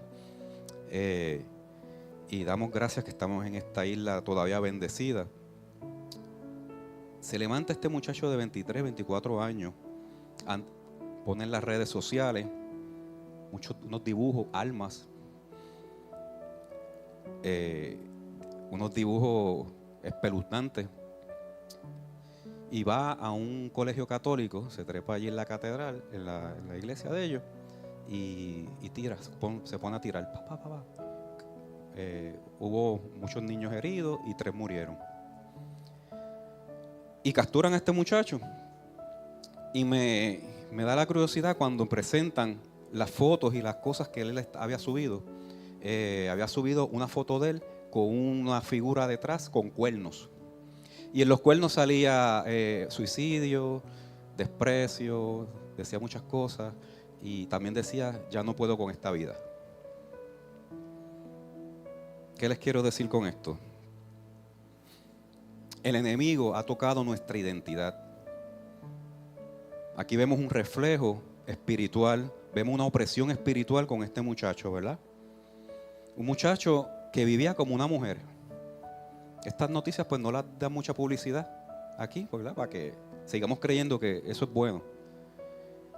Y damos gracias que estamos en esta isla todavía bendecida. Se levanta este muchacho de 23, 24 años, pone en las redes sociales unos dibujos, almas, unos dibujos espeluznantes, y va a un colegio católico, se trepa allí en la catedral, en la iglesia de ellos, y tira, se pone a tirar. Hubo muchos niños heridos y 3 murieron. Y capturan a este muchacho. Y me da la curiosidad cuando presentan las fotos y las cosas que él había subido. Había subido una foto de él con una figura detrás con cuernos. Y en los cuernos salía suicidio, desprecio, decía muchas cosas. Y también decía, ya no puedo con esta vida. ¿Qué les quiero decir con esto? El enemigo ha tocado nuestra identidad. Aquí vemos un reflejo espiritual, vemos una opresión espiritual con este muchacho, ¿verdad? Un muchacho que vivía como una mujer. Estas noticias pues no las dan mucha publicidad aquí, ¿verdad? Para que sigamos creyendo que eso es bueno.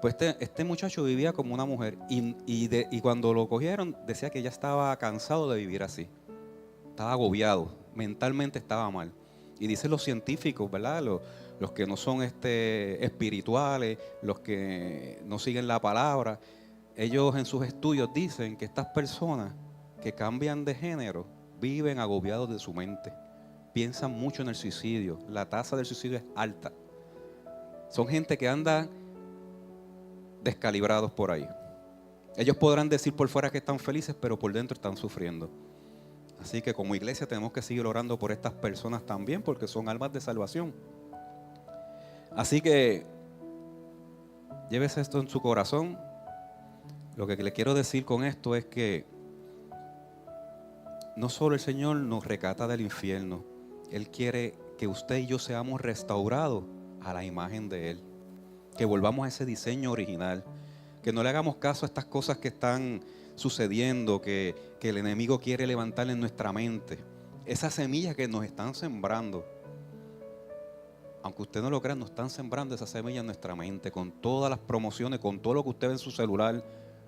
Pues este muchacho vivía como una mujer y cuando lo cogieron decía que ya estaba cansado de vivir así. Estaba agobiado, mentalmente estaba mal. Y dicen los científicos, ¿verdad? Los que no son espirituales, los que no siguen la palabra, ellos en sus estudios dicen que estas personas que cambian de género viven agobiados de su mente. Piensan mucho en el suicidio. La tasa del suicidio es alta. Son gente que anda descalibrados por ahí. Ellos podrán decir por fuera que están felices, pero por dentro están sufriendo. Así que como iglesia tenemos que seguir orando por estas personas también, porque son almas de salvación. Así que llévese esto en su corazón. Lo que le quiero decir con esto es que no solo el Señor nos rescata del infierno, Él quiere que usted y yo seamos restaurados a la imagen de Él. Que volvamos a ese diseño original. Que no le hagamos caso a estas cosas que están sucediendo, que el enemigo quiere levantar en nuestra mente. esa semilla que nos están sembrando. Aunque usted no lo crea, nos están sembrando esa semilla en nuestra mente, con todas las promociones, con todo lo que usted ve en su celular.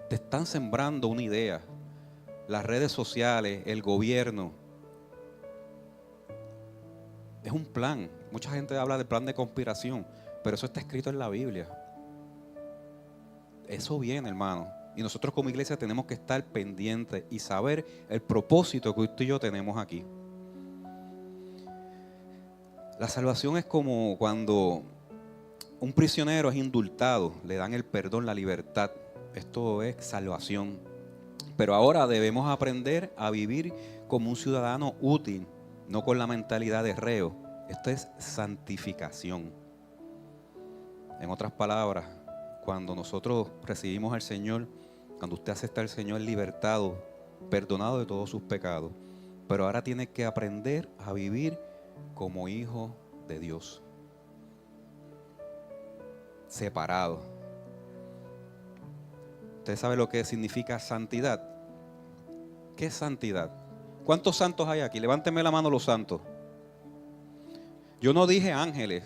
Te están sembrando una idea. Las redes sociales, el gobierno. Es un plan. Mucha gente habla del plan de conspiración, pero eso está escrito en la Biblia. Eso viene, hermano. Y nosotros como iglesia tenemos que estar pendientes y saber el propósito que usted y yo tenemos aquí. La salvación es como cuando un prisionero es indultado, le dan el perdón, la libertad. Esto es salvación. Pero ahora debemos aprender a vivir como un ciudadano útil, no con la mentalidad de reo. Esto es santificación. En otras palabras, cuando nosotros recibimos al Señor, cuando usted acepta al Señor, libertado, perdonado de todos sus pecados. Pero ahora tiene que aprender a vivir como hijo de Dios. Separado. ¿Usted sabe lo que significa santidad? ¿Qué es santidad? ¿Cuántos santos hay aquí? Levánteme la mano los santos. Yo no dije ángeles.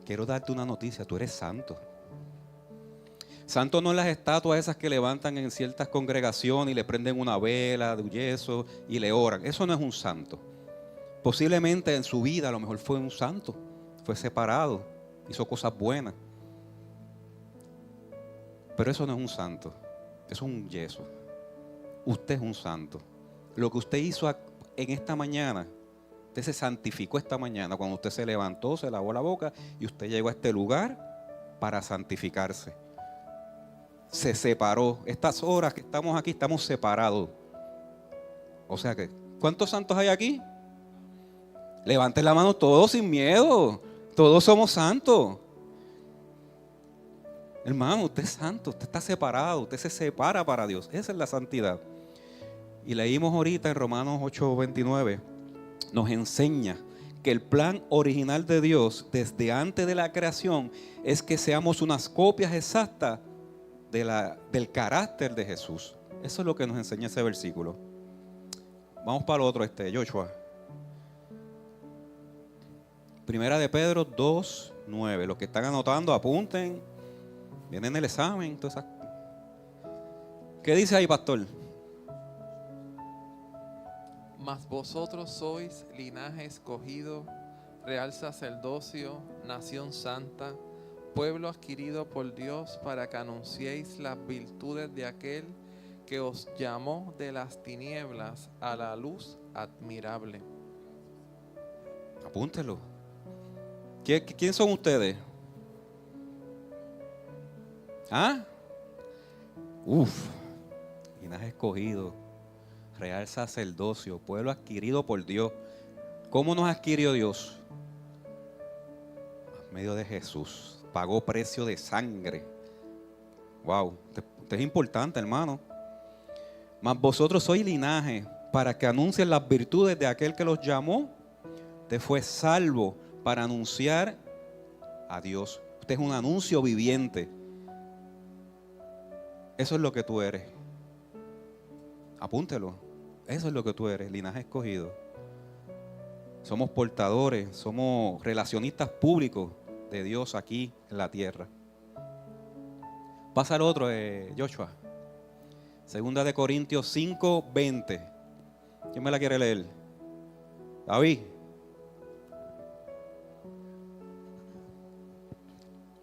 Quiero darte una noticia, tú eres santo. Santo no es las estatuas esas que levantan en ciertas congregaciones y le prenden una vela de yeso y le oran. Eso no es un santo. Posiblemente en su vida a lo mejor fue un santo, fue separado, hizo cosas buenas. Pero eso no es un santo, es un yeso. Usted es un santo. Lo que usted hizo en esta mañana, usted se santificó esta mañana cuando usted se levantó, se lavó la boca y usted llegó a este lugar para santificarse. Se separó. Estas horas que estamos aquí, estamos separados. O sea que, ¿cuántos santos hay aquí? Levanten la mano todos sin miedo. Todos somos santos. Hermano, usted es santo, usted está separado, usted se separa para Dios. Esa es la santidad. Y leímos ahorita en Romanos 8:29, nos enseña que el plan original de Dios desde antes de la creación es que seamos unas copias exactas del carácter de Jesús. Eso es lo que nos enseña ese versículo. Vamos para el otro, Joshua. Primera de Pedro 2:9. Los que están anotando, apunten. Vienen el examen. ¿Qué dice ahí, pastor? Mas vosotros sois linaje escogido, real sacerdocio, nación santa, pueblo adquirido por Dios para que anunciéis las virtudes de aquel que os llamó de las tinieblas a la luz admirable. Apúntelo. ¿Quién son ustedes? ¿Ah? Linaje escogido, real sacerdocio, pueblo adquirido por Dios. ¿Cómo nos adquirió Dios? Por medio de Jesús. Pagó precio de sangre. Wow, esto es importante, hermano. Mas vosotros sois linaje para que anuncien las virtudes de aquel que los llamó. Usted fue salvo para anunciar a Dios. Usted es un anuncio viviente. Eso es lo que tú eres. Apúntelo. Eso es lo que tú eres, linaje escogido. Somos portadores, somos relacionistas públicos de Dios aquí en la tierra. Pasa al otro, Joshua. Segunda de Corintios 5:20. ¿Quién me la quiere leer? David.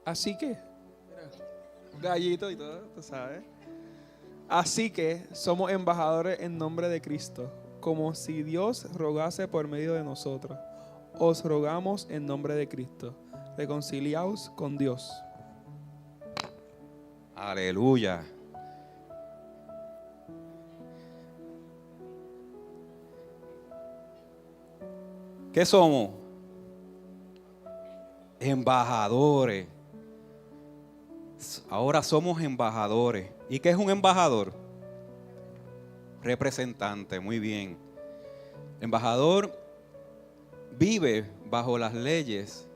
Así que, gallito y todo, tú sabes. Así que somos embajadores en nombre de Cristo, como si Dios rogase por medio de nosotros. Os rogamos en nombre de Cristo, reconciliaos con Dios. Aleluya. ¿Qué somos? Embajadores. Ahora somos embajadores. ¿Y qué es un embajador? Representante, muy bien. Embajador vive bajo las leyes,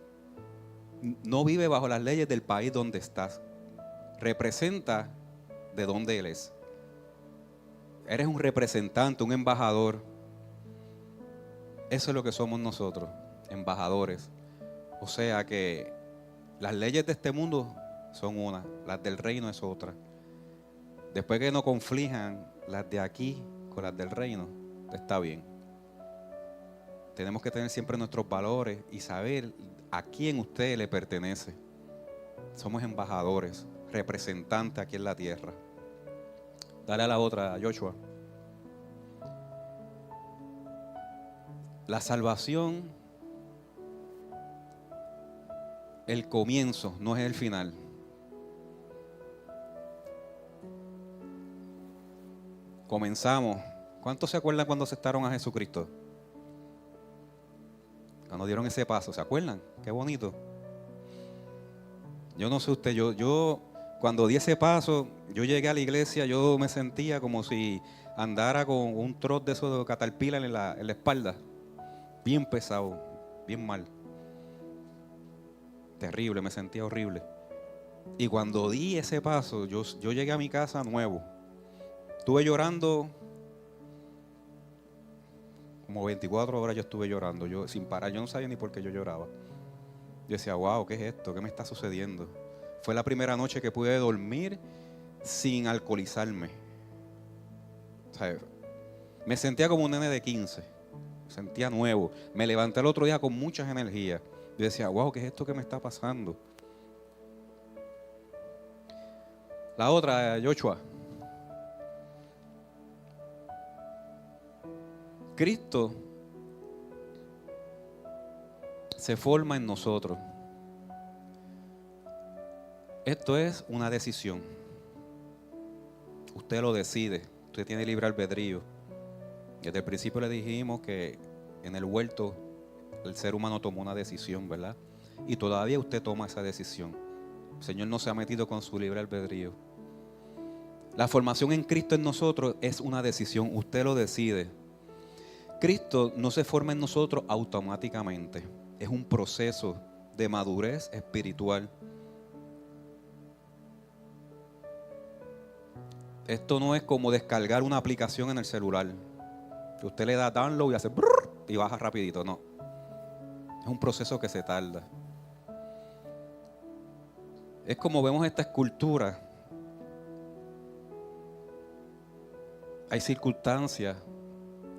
no vive bajo las leyes del país donde estás. representa de dónde Él es. Eres un representante, un embajador. Eso es lo que somos nosotros, embajadores. O sea que las leyes de este mundo son una, las del reino es otra. Después que no conflijan las de aquí con las del reino, está bien. Tenemos que tener siempre nuestros valores y saber a quién usted le pertenece. Somos embajadores, representantes aquí en la tierra. Dale a la otra, Joshua. La salvación, el comienzo, no es el final. Comenzamos. ¿Cuántos se acuerdan cuando aceptaron a Jesucristo? Cuando dieron ese paso, ¿se acuerdan? Qué bonito. Yo no sé usted, yo cuando di ese paso, yo llegué a la iglesia, yo me sentía como si andara con un trot de esos de caterpillar en la espalda. Bien pesado, bien mal. Terrible, me sentía horrible. Y cuando di ese paso, yo llegué a mi casa nuevo. Estuve llorando, como 24 horas yo estuve llorando, yo sin parar, yo no sabía ni por qué yo lloraba. Yo decía, wow, ¿qué es esto? ¿Qué me está sucediendo? Fue la primera noche que pude dormir sin alcoholizarme. O sea, me sentía como un nene de 15, me sentía nuevo. Me levanté el otro día con muchas energías. Yo decía, wow, ¿qué es esto que me está pasando? La otra, Joshua. Cristo se forma en nosotros. Esto es una decisión. Usted lo decide. Usted tiene libre albedrío. Desde el principio le dijimos que en el huerto el ser humano tomó una decisión, ¿verdad? Y todavía usted toma esa decisión. El Señor no se ha metido con su libre albedrío. La formación en Cristo en nosotros es una decisión. Usted lo decide. Cristo no se forma en nosotros automáticamente. Es un proceso de madurez espiritual. Esto no es como descargar una aplicación en el celular. Que usted le da download y hace brrr, y baja rapidito. No. Es un proceso que se tarda. Es como vemos esta escultura. Hay circunstancias.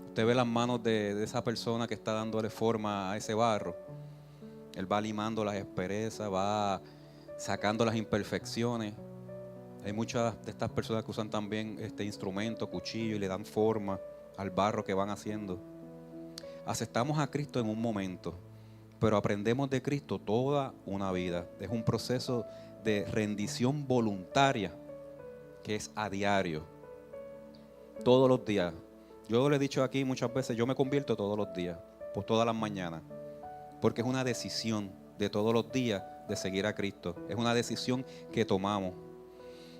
Usted ve las manos de esa persona que está dándole forma a ese barro. Él va limando las asperezas, va sacando las imperfecciones. Hay muchas de estas personas que usan también este instrumento, cuchillo, y le dan forma al barro que van haciendo. Aceptamos a Cristo en un momento, pero aprendemos de Cristo toda una vida. Es un proceso de rendición voluntaria que es a diario, todos los días. Yo le he dicho aquí muchas veces, yo me convierto todos los días, por todas las mañanas, porque es una decisión de todos los días de seguir a Cristo. Es una decisión que tomamos.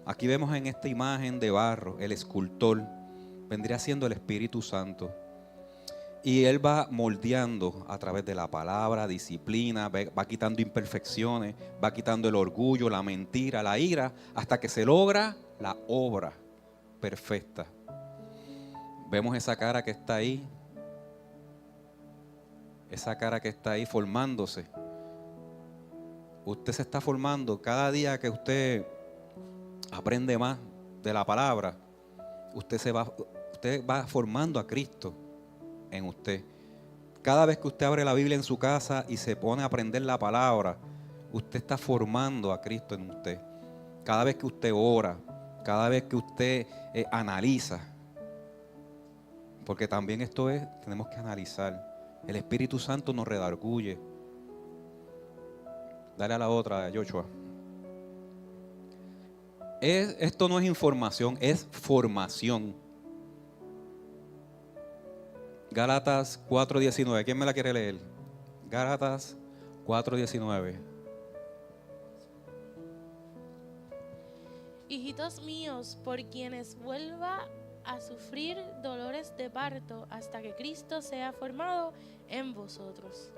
Aquí vemos en esta imagen de barro, el escultor vendría siendo el Espíritu Santo. Y Él va moldeando a través de la palabra, disciplina, va quitando imperfecciones, va quitando el orgullo, la mentira, la ira, hasta que se logra la obra perfecta. Vemos esa cara que está ahí, formándose. Usted se está formando cada día que usted aprende más de la palabra. Usted va formando a Cristo en usted. Cada vez que usted abre la Biblia en su casa y se pone a aprender la palabra, usted está formando a Cristo en usted. Cada vez que usted ora, cada vez que usted analiza. Porque también tenemos que analizar. El Espíritu Santo nos redarguye. Dale a la otra, Joshua. Esto no es información, es formación. Gálatas 4:19. ¿Quién me la quiere leer? Gálatas 4:19. Hijitos míos, por quienes vuelva a sufrir dolores de parto hasta que Cristo sea formado en vosotros.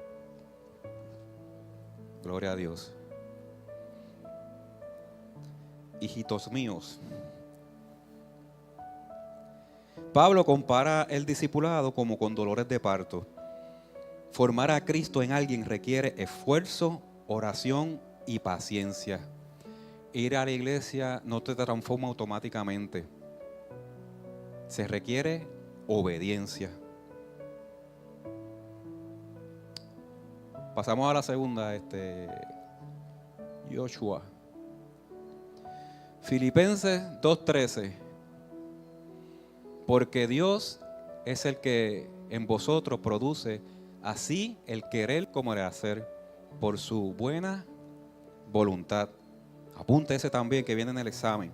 Gloria a Dios. hijitos míos. Pablo compara el discipulado como con dolores de parto. Formar a Cristo en alguien requiere esfuerzo, oración y paciencia. Ir a la iglesia no te transforma automáticamente. Se requiere obediencia. Pasamos a la segunda, Joshua. Filipenses 2:13. Porque Dios es el que en vosotros produce así el querer como el hacer por su buena voluntad. Apunte ese también que viene en el examen.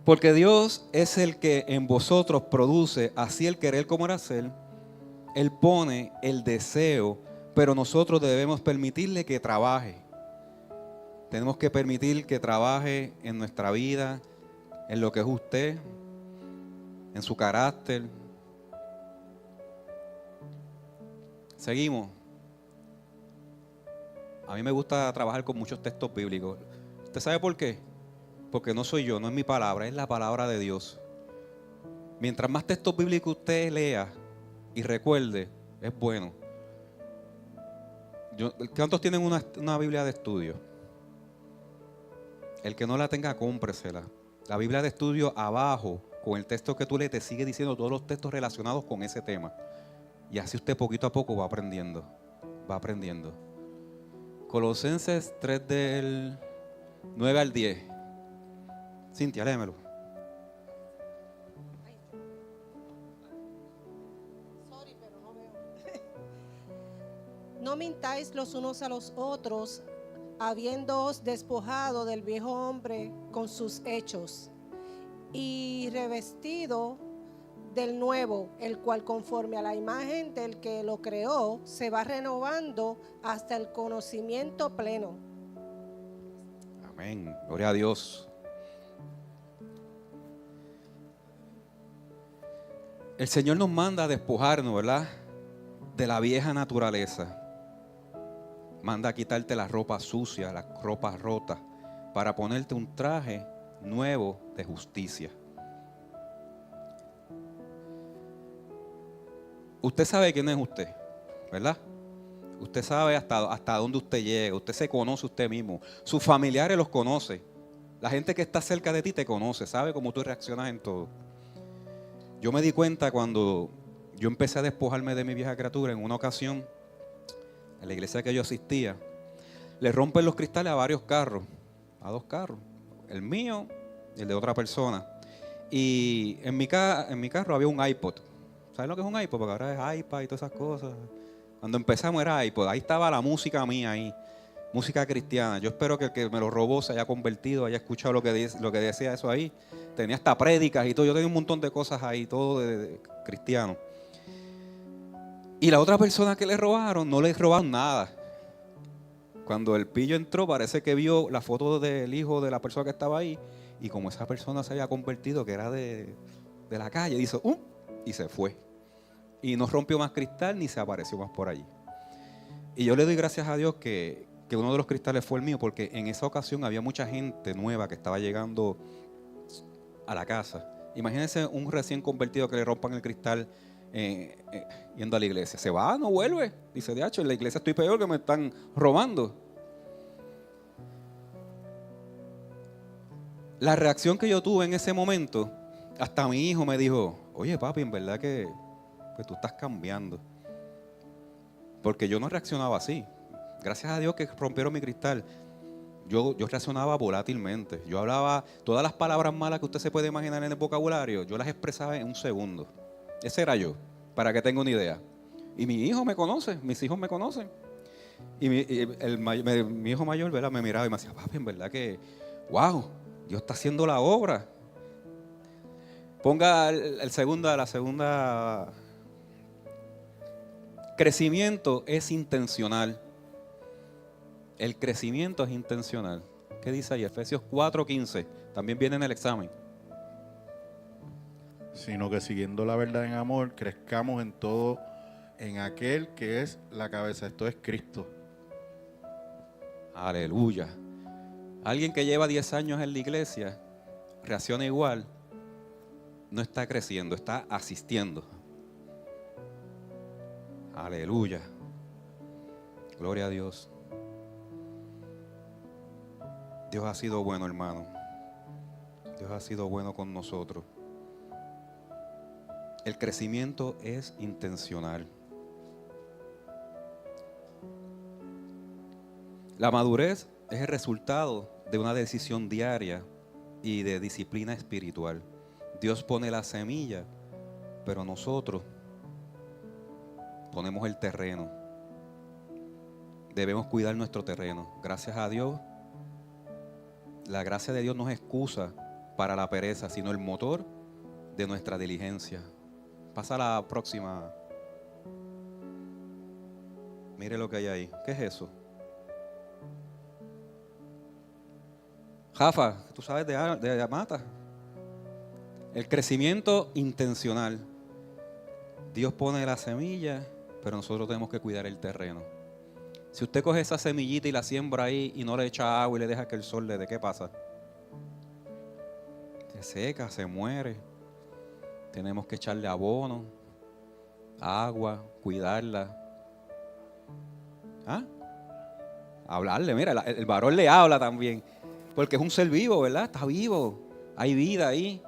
Porque Dios es el que en vosotros produce así el querer como el hacer. Él pone el deseo, pero nosotros debemos permitirle que trabaje. Tenemos que permitir que trabaje en nuestra vida, en lo que es usted, en su carácter. Seguimos. A mí me gusta trabajar con muchos textos bíblicos. ¿Usted sabe por qué? Porque no soy yo, no es mi palabra, es la palabra de Dios. Mientras más textos bíblicos usted lea y recuerde, es bueno. ¿Cuántos tienen una Biblia de estudio? El que no la tenga, cómpresela. La Biblia de estudio abajo, con el texto que tú lees, te sigue diciendo todos los textos relacionados con ese tema. Y así usted poquito a poco va aprendiendo. Va aprendiendo. Colosenses 3 del 9 al 10. Cintia, léemelo. Sorry, pero no veo. No mintáis los unos a los otros, habiéndoos despojado del viejo hombre con sus hechos, y revestido del nuevo, el cual conforme a la imagen del que lo creó, se va renovando hasta el conocimiento pleno. Amén. Gloria a Dios. El Señor nos manda a despojarnos, ¿verdad?, de la vieja naturaleza. Manda a quitarte la ropa sucia, la ropa rota, para ponerte un traje nuevo de justicia. Usted sabe quién es usted, ¿verdad? Usted sabe hasta dónde usted llega. Usted se conoce usted mismo. Sus familiares los conoce. La gente que está cerca de ti te conoce, sabe cómo tú reaccionas en todo. Yo me di cuenta cuando yo empecé a despojarme de mi vieja criatura. En una ocasión, en la iglesia que yo asistía, le rompen los cristales a varios carros, a 2 carros, el mío y el de otra persona. Y en mi carro había un iPod. ¿Saben lo que es un iPod? Porque ahora es iPad y todas esas cosas. Cuando empezamos era iPod, ahí estaba la música mía ahí, música cristiana. Yo espero que el que me lo robó se haya convertido, haya escuchado lo que decía eso ahí. Tenía hasta prédicas y todo, yo tenía un montón de cosas ahí, todo de cristiano. Y la otra persona que le robaron, no le robaron nada. Cuando el pillo entró, parece que vio la foto del hijo de la persona que estaba ahí, y como esa persona se había convertido, que era de la calle, hizo y se fue. Y no rompió más cristal ni se apareció más por allí. Y yo le doy gracias a Dios que uno de los cristales fue el mío, porque en esa ocasión había mucha gente nueva que estaba llegando a la casa. Imagínense un recién convertido que le rompan el cristal yendo a la iglesia. Se va, no vuelve. Dice, de hecho, en la iglesia estoy peor, que me están robando. La reacción que yo tuve en ese momento, hasta mi hijo me dijo, oye papi, en verdad que tú estás cambiando. Porque yo no reaccionaba así. Gracias a Dios que rompieron mi cristal. Yo reaccionaba volátilmente. Yo hablaba todas las palabras malas que usted se puede imaginar en el vocabulario, yo las expresaba en un segundo. Ese era yo, para que tenga una idea. Y mi hijo me conoce, mis hijos me conocen. Y mi hijo mayor, ¿verdad?, me miraba y me decía, papi, en verdad que, wow, Dios está haciendo la obra. Ponga la segunda. Crecimiento es intencional. El crecimiento es intencional. ¿Qué dice ahí? Efesios 4:15. También viene en el examen. Sino que siguiendo la verdad en amor, crezcamos en todo en aquel que es la cabeza. Esto es Cristo. Aleluya. Alguien que lleva 10 años en la iglesia reacciona igual, no está creciendo, está asistiendo. Aleluya. Gloria a Dios. Dios ha sido bueno, hermano. Dios ha sido bueno con nosotros. El crecimiento es intencional. La madurez es el resultado de una decisión diaria y de disciplina espiritual. Dios pone la semilla, pero nosotros ponemos el terreno. Debemos cuidar nuestro terreno. Gracias a Dios, la gracia de Dios no es excusa para la pereza, sino el motor de nuestra diligencia. Pasa a la próxima. Mire lo que hay ahí. ¿Qué es eso? Jafa, tú sabes de mata. El crecimiento intencional. Dios pone la semilla, pero nosotros tenemos que cuidar el terreno. Si usted coge esa semillita y la siembra ahí y no le echa agua y le deja que el sol le dé, ¿qué pasa? Se seca, se muere. Tenemos que echarle abono, agua, cuidarla. ¿Ah? Hablarle, mira, el varón le habla también. Porque es un ser vivo, ¿verdad? Está vivo. Hay vida ahí.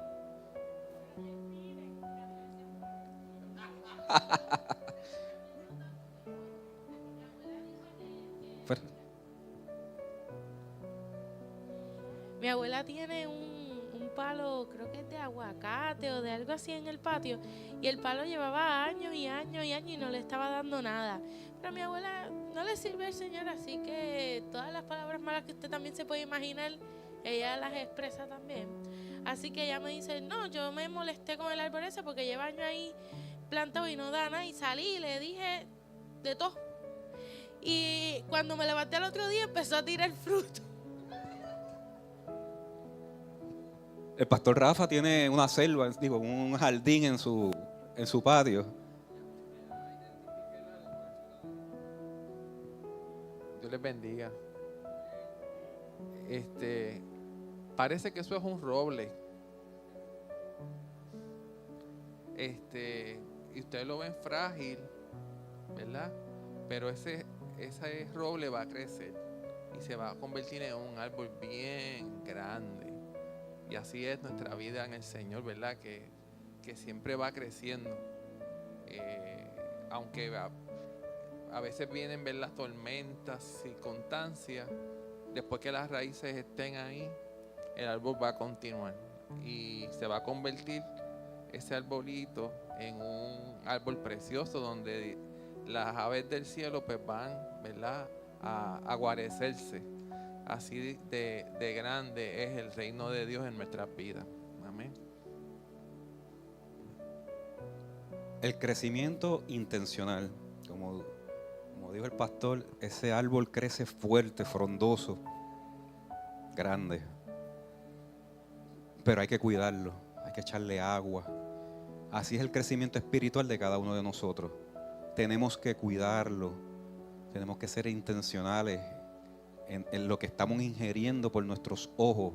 Mi abuela tiene un palo, creo que es de aguacate o de algo así en el patio, y el palo llevaba años y años y años y no le estaba dando nada. Pero a mi abuela no le sirve el Señor, así que todas las palabras malas que usted también se puede imaginar, ella las expresa también. Así que ella me dice, no, yo me molesté con el árbol ese porque lleva años ahí plantado y no da nada, y salí y le dije de todo. Y cuando me levanté al otro día empezó a tirar fruto. El pastor Rafa tiene una selva, digo, un jardín en su patio. Dios les bendiga. Parece que eso es un roble. Y ustedes lo ven frágil, ¿verdad? Pero ese roble va a crecer y se va a convertir en un árbol bien grande. Y así es nuestra vida en el Señor, ¿verdad? Que siempre va creciendo. Aunque a veces vienen, ver las tormentas, circunstancias, después que las raíces estén ahí, el árbol va a continuar. Y se va a convertir ese arbolito en un árbol precioso donde las aves del cielo pues van, ¿verdad?, a guarecerse. Así de grande es el reino de Dios en nuestras vidas. Amén. El crecimiento intencional, como dijo el pastor, ese árbol crece fuerte, frondoso, grande. Pero hay que cuidarlo, hay que echarle agua. Así es el crecimiento espiritual de cada uno de nosotros. Tenemos que cuidarlo, tenemos que ser intencionales en lo que estamos ingiriendo por nuestros ojos.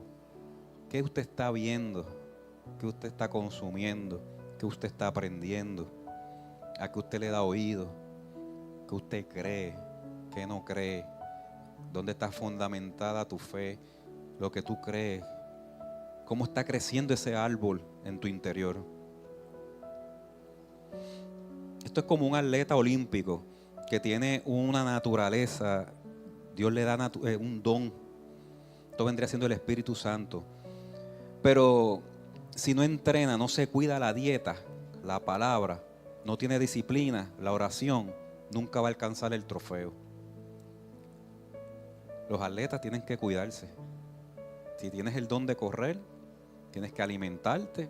¿Qué usted está viendo? ¿Qué usted está consumiendo? ¿Qué usted está aprendiendo? ¿A qué usted le da oído? ¿Qué usted cree? ¿Qué no cree? ¿Dónde está fundamentada tu fe? Lo que tú crees. ¿Cómo está creciendo ese árbol en tu interior? Esto es como un atleta olímpico que tiene una naturaleza. Dios le da un don. Esto vendría siendo el Espíritu Santo. Pero si no entrena, no se cuida la dieta, la palabra, no tiene disciplina, la oración, nunca va a alcanzar el trofeo. Los atletas tienen que cuidarse. Si tienes el don de correr, tienes que alimentarte,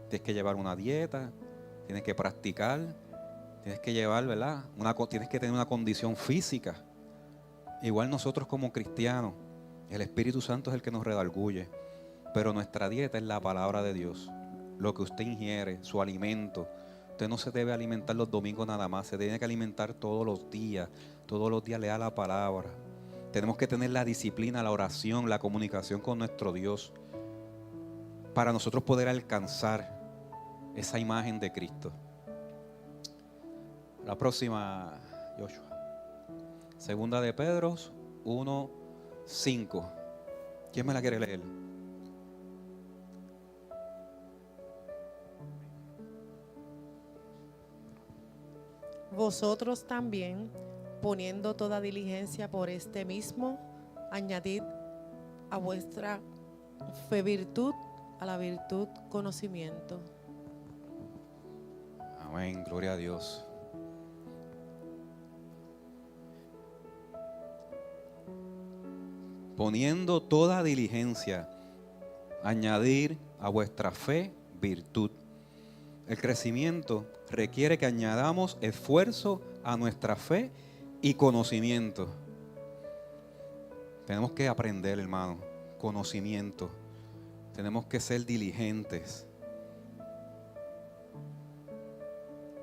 tienes que llevar una dieta, tienes que practicar, tienes que llevar, ¿verdad? Tienes que tener una condición física. Igual nosotros como cristianos, el Espíritu Santo es el que nos redarguye, pero nuestra dieta es la palabra de Dios. Lo que usted ingiere, su alimento. Usted no se debe alimentar los domingos nada más, se tiene que alimentar todos los días le da la palabra. Tenemos que tener la disciplina, la oración, la comunicación con nuestro Dios para nosotros poder alcanzar esa imagen de Cristo. La próxima, Joshua. Segunda de Pedro 1:5. ¿Quién me la quiere leer? Vosotros también, poniendo toda diligencia por este mismo, añadid a vuestra fe virtud, a la virtud conocimiento. Amén, gloria a Dios. Poniendo toda diligencia, añadir a vuestra fe virtud. El crecimiento requiere que añadamos esfuerzo a nuestra fe y conocimiento. Tenemos que aprender, hermano, conocimiento. Tenemos que ser diligentes.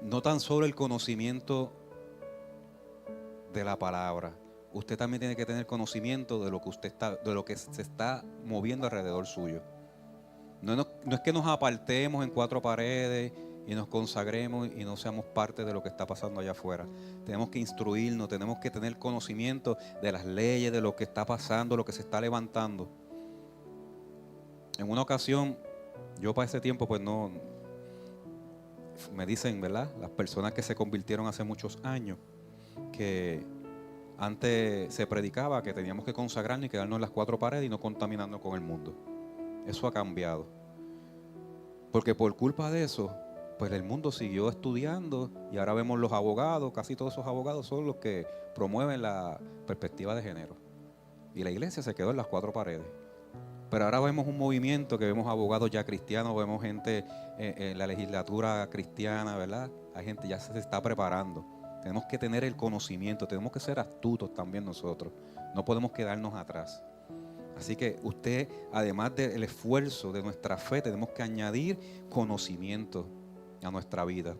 No tan solo el conocimiento de la palabra. Usted también tiene que tener conocimiento de lo que de lo que se está moviendo alrededor suyo. No es que nos apartemos en cuatro paredes y nos consagremos y no seamos parte de lo que está pasando allá afuera. Tenemos que instruirnos, tenemos que tener conocimiento de las leyes, de lo que está pasando, lo que se está levantando. En una ocasión, yo para ese tiempo pues no, me dicen, ¿verdad? Las personas que se convirtieron hace muchos años, que antes se predicaba que teníamos que consagrarnos y quedarnos en las cuatro paredes y no contaminarnos con el mundo. Eso ha cambiado. Porque por culpa de eso, pues el mundo siguió estudiando y ahora vemos los abogados, casi todos esos abogados son los que promueven la perspectiva de género. Y la iglesia se quedó en las cuatro paredes. Pero ahora vemos un movimiento que vemos abogados ya cristianos, vemos gente en la legislatura cristiana, ¿verdad? Hay gente ya se está preparando. Tenemos que tener el conocimiento, tenemos que ser astutos también nosotros. No podemos quedarnos atrás. Así que usted, además del esfuerzo de nuestra fe, tenemos que añadir conocimiento a nuestra vida.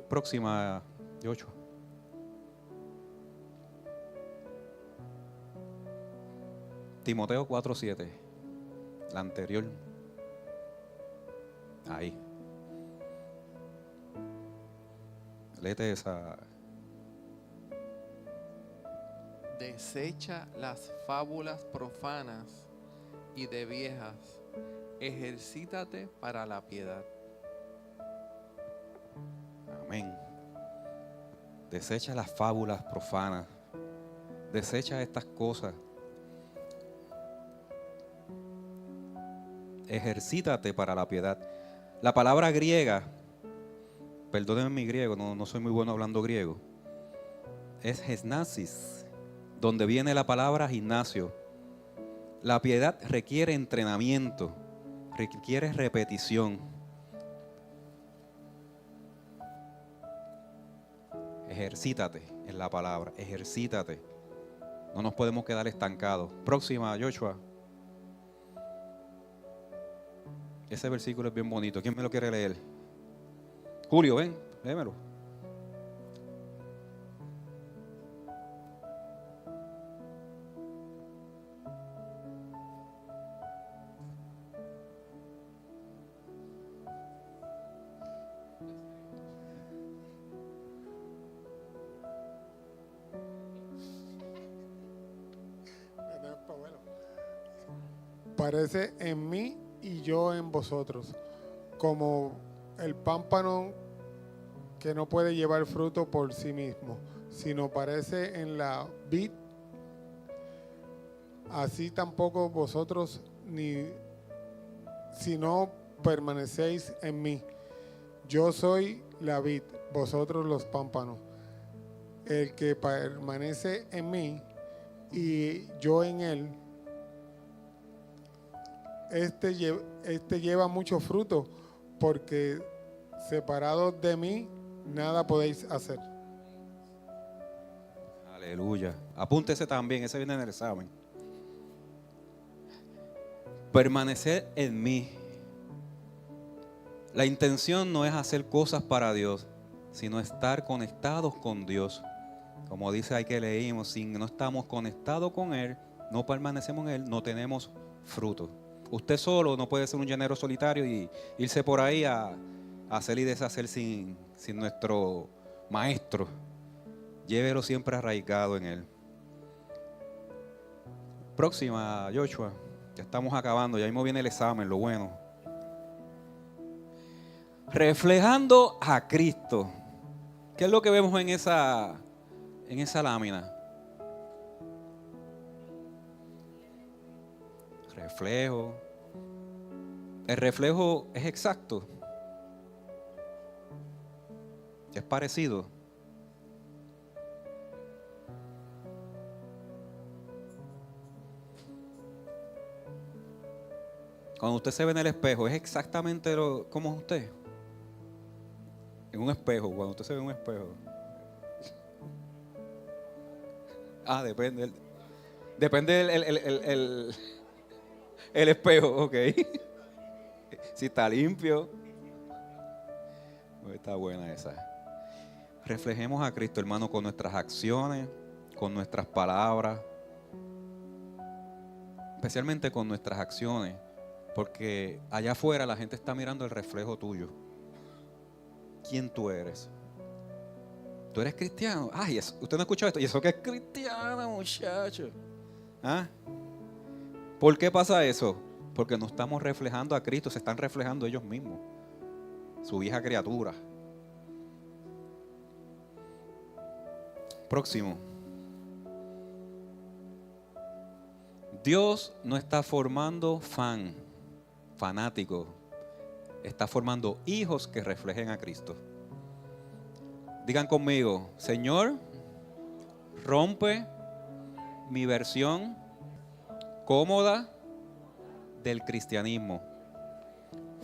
Próxima, Joshua. Timoteo 4:7. La anterior. Ahí. Léete esa. Desecha las fábulas profanas y de viejas. Ejercítate para la piedad. Amén. Desecha las fábulas profanas. Desecha estas cosas. Ejercítate para la piedad. La palabra griega, perdónenme mi griego, no soy muy bueno hablando griego, es gesnasis, donde viene la palabra gimnasio. La piedad requiere entrenamiento, requiere repetición. Ejercítate en la palabra, ejercítate. No nos podemos quedar estancados. Próxima, Joshua. Ese versículo es bien bonito. ¿Quién me lo quiere leer? Julio, ven, léemelo. Parece en mí y yo en vosotros, como el pámpano que no puede llevar fruto por sí mismo, sino parece en la vid, así tampoco vosotros, si no permanecéis en mí. Yo soy la vid, vosotros los pámpanos. El que permanece en mí y yo en él, este lleva mucho fruto, porque separados de mí nada podéis hacer. Aleluya. Apúntese también, ese viene en el examen. Permanecer en mí. La intención no es hacer cosas para Dios, sino estar conectados con Dios. Como dice ahí que leímos, si no estamos conectados con Él, no permanecemos en Él, no tenemos fruto. Usted solo no puede ser un llanero solitario y irse por ahí a hacer y deshacer sin nuestro maestro. Llévelo siempre arraigado en Él. Próxima, Joshua. Ya estamos acabando, ya mismo viene el examen, lo bueno. Reflejando a Cristo. ¿Qué es lo que vemos en esa lámina? Reflejo. El reflejo es exacto. Es parecido. Cuando usted se ve en el espejo, ¿es exactamente como es usted? En un espejo, cuando usted se ve en un espejo. Depende. Depende el espejo, ok. Si está limpio. Pues está buena esa. Reflejemos a Cristo, hermano, con nuestras acciones, con nuestras palabras. Especialmente con nuestras acciones. Porque allá afuera la gente está mirando el reflejo tuyo. ¿Quién tú eres? ¿Tú eres cristiano? Ay, usted no ha escuchado esto. ¿Y eso qué es cristiano, muchacho? ¿Ah? ¿Por qué pasa eso? Porque no estamos reflejando a Cristo, se están reflejando ellos mismos. Su vieja criatura. Próximo. Dios no está formando fanáticos. Está formando hijos que reflejen a Cristo. Digan conmigo, Señor, rompe mi versión cómoda del cristianismo.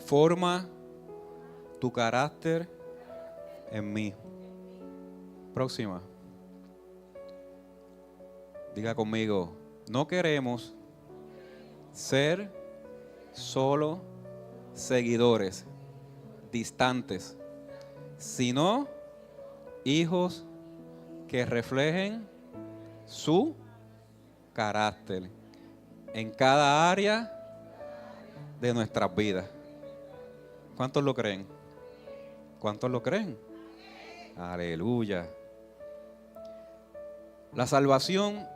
Forma tu carácter en mí. Próxima. Diga conmigo, no queremos ser solo seguidores distantes, sino hijos que reflejen su carácter en cada área de nuestras vidas. ¿Cuántos lo creen? ¿Cuántos lo creen? Aleluya. La salvación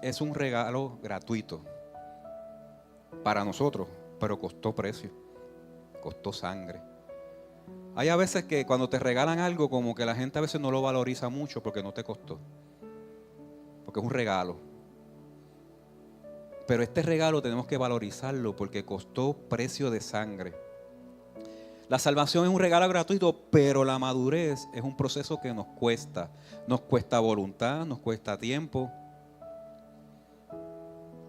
es un regalo gratuito para nosotros, pero costó precio, costó sangre. Hay a veces que cuando te regalan algo, como que la gente a veces no lo valoriza mucho porque no te costó, porque es un regalo. Pero este regalo tenemos que valorizarlo porque costó precio de sangre. La salvación es un regalo gratuito, pero la madurez es un proceso que nos cuesta. Nos cuesta voluntad, nos cuesta tiempo,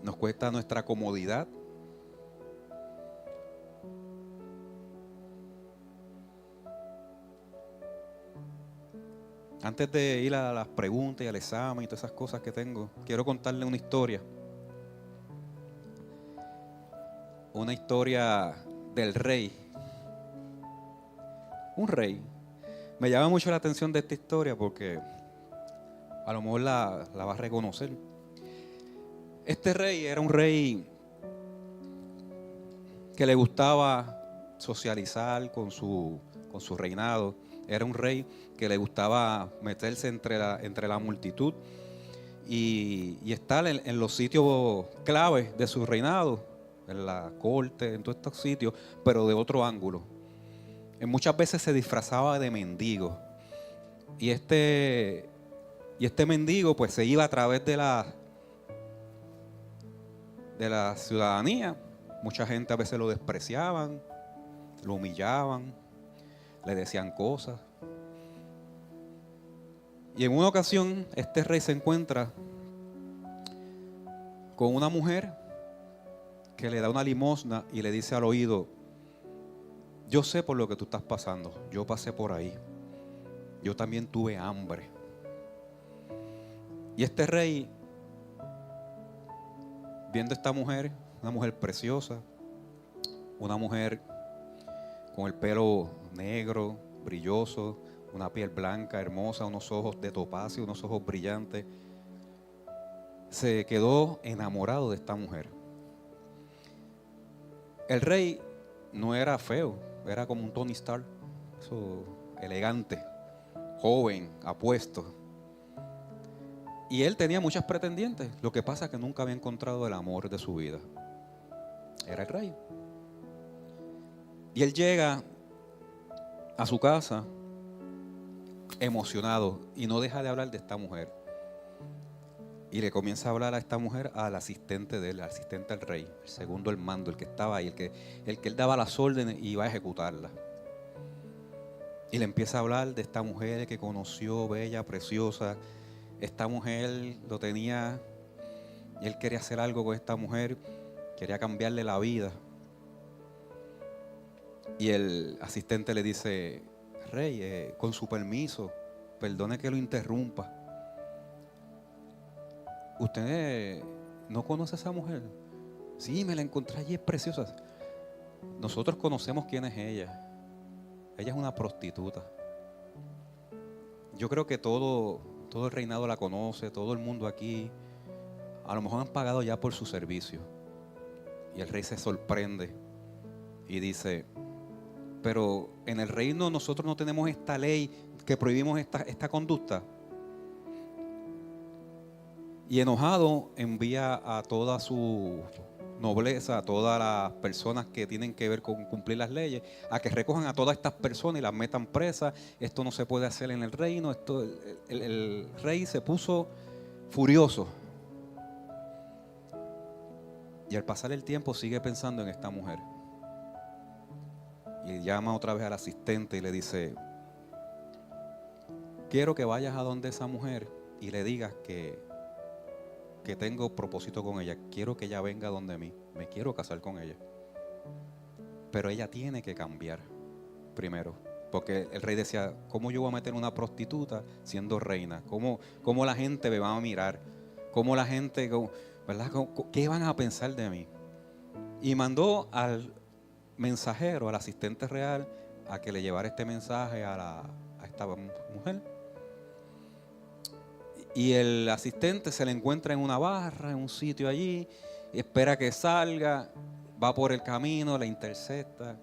nos cuesta nuestra comodidad. Antes de ir a las preguntas y al examen y todas esas cosas que tengo, quiero contarle una historia. Una historia del rey. Un rey. Me llama mucho la atención de esta historia porque a lo mejor la va a reconocer. Este rey era un rey que le gustaba socializar con su reinado. Era un rey que le gustaba meterse entre la multitud y estar en los sitios claves de su reinado, en la corte, en todos estos sitios, pero de otro ángulo. Muchas veces se disfrazaba de mendigo. Y este mendigo pues se iba a través de la ciudadanía. Mucha gente a veces lo despreciaban, lo humillaban, le decían cosas. Y en una ocasión este rey se encuentra con una mujer que le da una limosna y le dice al oído: yo sé por lo que tú estás pasando, yo pasé por ahí, yo también tuve hambre. Y este rey, viendo a esta mujer, una mujer preciosa, una mujer con el pelo negro, brilloso, una piel blanca, hermosa, unos ojos de topacio, unos ojos brillantes. Se quedó enamorado de esta mujer. El rey no era feo, era como un Tony Stark, eso, elegante, joven, apuesto. Y él tenía muchas pretendientes. Lo que pasa es que nunca había encontrado el amor de su vida. Era el rey. Y él llega a su casa emocionado y no deja de hablar de esta mujer. Y le comienza a hablar a esta mujer al asistente de él, al asistente del rey, el segundo al mando, el que estaba ahí, el que él daba las órdenes y iba a ejecutarlas. Y le empieza a hablar de esta mujer que conoció, bella, preciosa. Esta mujer lo tenía, y él quería hacer algo con esta mujer, quería cambiarle la vida. Y el asistente le dice: rey, con su permiso, perdone que lo interrumpa. ¿Usted no conoce a esa mujer? Sí, me la encontré allí, es preciosa. Nosotros conocemos quién es ella. Ella es una prostituta. Yo creo que todo el reinado la conoce, todo el mundo aquí. A lo mejor han pagado ya por su servicio. Y el rey se sorprende y dice: pero en el reino nosotros no tenemos esta ley que prohibimos esta conducta. Y enojado envía a toda su nobleza, a todas las personas que tienen que ver con cumplir las leyes, a que recojan a todas estas personas y las metan presas. Esto no se puede hacer en el reino. El rey se puso furioso. Y al pasar el tiempo sigue pensando en esta mujer. Y llama otra vez al asistente y le dice: quiero que vayas a donde esa mujer y le digas que tengo propósito con ella. Quiero que ella venga donde mí. Me quiero casar con ella. Pero ella tiene que cambiar primero. Porque el rey decía: ¿cómo yo voy a meter una prostituta siendo reina? ¿Cómo la gente me va a mirar? ¿Cómo la gente, verdad? ¿Qué van a pensar de mí? Y mandó al mensajero, al asistente real, a que le llevara este mensaje a esta mujer. Y el asistente se le encuentra en una barra, en un sitio allí, y espera que salga, va por el camino, la intercepta,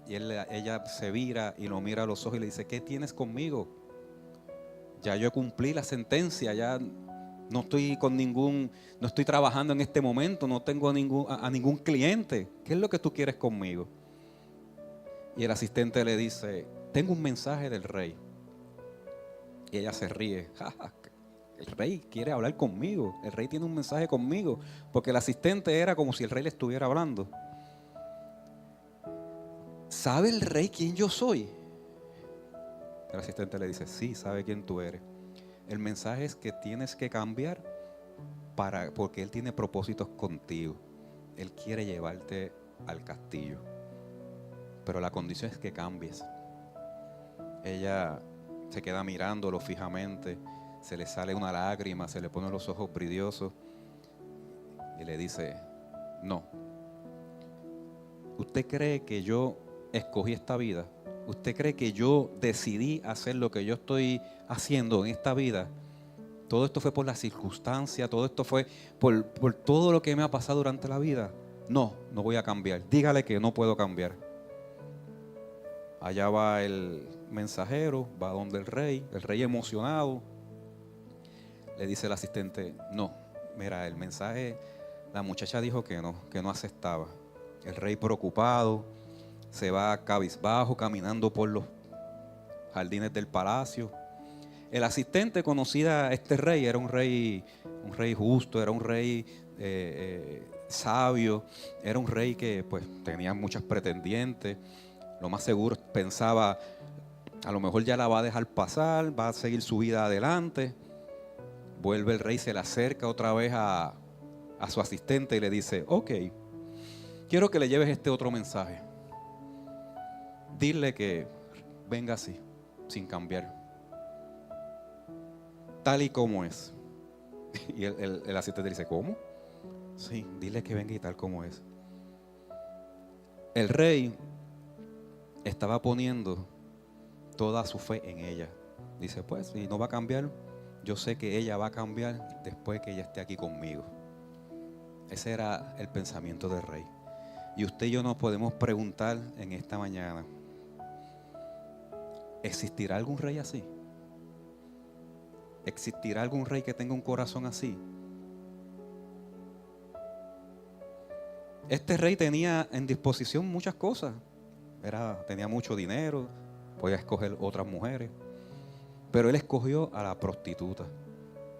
y ella se vira y lo mira a los ojos y le dice: ¿qué tienes conmigo? Ya yo cumplí la sentencia, ya no estoy no estoy trabajando en este momento, no tengo a ningún cliente. ¿Qué es lo que tú quieres conmigo? Y el asistente le dice: tengo un mensaje del rey. Y ella se ríe. El rey quiere hablar conmigo. El rey tiene un mensaje conmigo. Porque el asistente era como si el rey le estuviera hablando. ¿Sabe el rey quién yo soy? El asistente le dice: sí, sabe quién tú eres. El mensaje es que tienes que cambiar porque él tiene propósitos contigo. Él quiere llevarte al castillo. Pero la condición es que cambies. Ella se queda mirándolo fijamente. Se le sale una lágrima, se le ponen los ojos brillosos y le dice: no. ¿Usted cree que yo escogí esta vida? ¿Usted cree que yo decidí hacer lo que yo estoy haciendo en esta vida? Todo esto fue por la circunstancia, todo esto fue por todo lo que me ha pasado durante la vida. No voy a cambiar. Dígale que no puedo cambiar. Allá va el mensajero, va donde el rey emocionado. Le dice el asistente: no, mira, el mensaje, la muchacha dijo que no aceptaba. El rey preocupado, se va cabizbajo caminando por los jardines del palacio. El asistente conocía a este rey, era un rey justo, era un rey sabio, era un rey que pues tenía muchas pretendientes. Lo más seguro pensaba: a lo mejor ya la va a dejar pasar, va a seguir su vida adelante. Vuelve el rey, se le acerca otra vez a su asistente y le dice: ok, quiero que le lleves este otro mensaje. Dile que venga así, sin cambiar, tal y como es. Y el asistente dice: ¿cómo? Sí, dile que venga y tal como es. El rey estaba poniendo toda su fe en ella. Dice, pues, si no va a cambiar, yo sé que ella va a cambiar después que ella esté aquí conmigo. Ese era el pensamiento del rey. Y usted y yo nos podemos preguntar en esta mañana, ¿existirá algún rey así? ¿Existirá algún rey que tenga un corazón así? Este rey tenía en disposición muchas cosas. Tenía mucho dinero, podía escoger otras mujeres. Pero él escogió a la prostituta.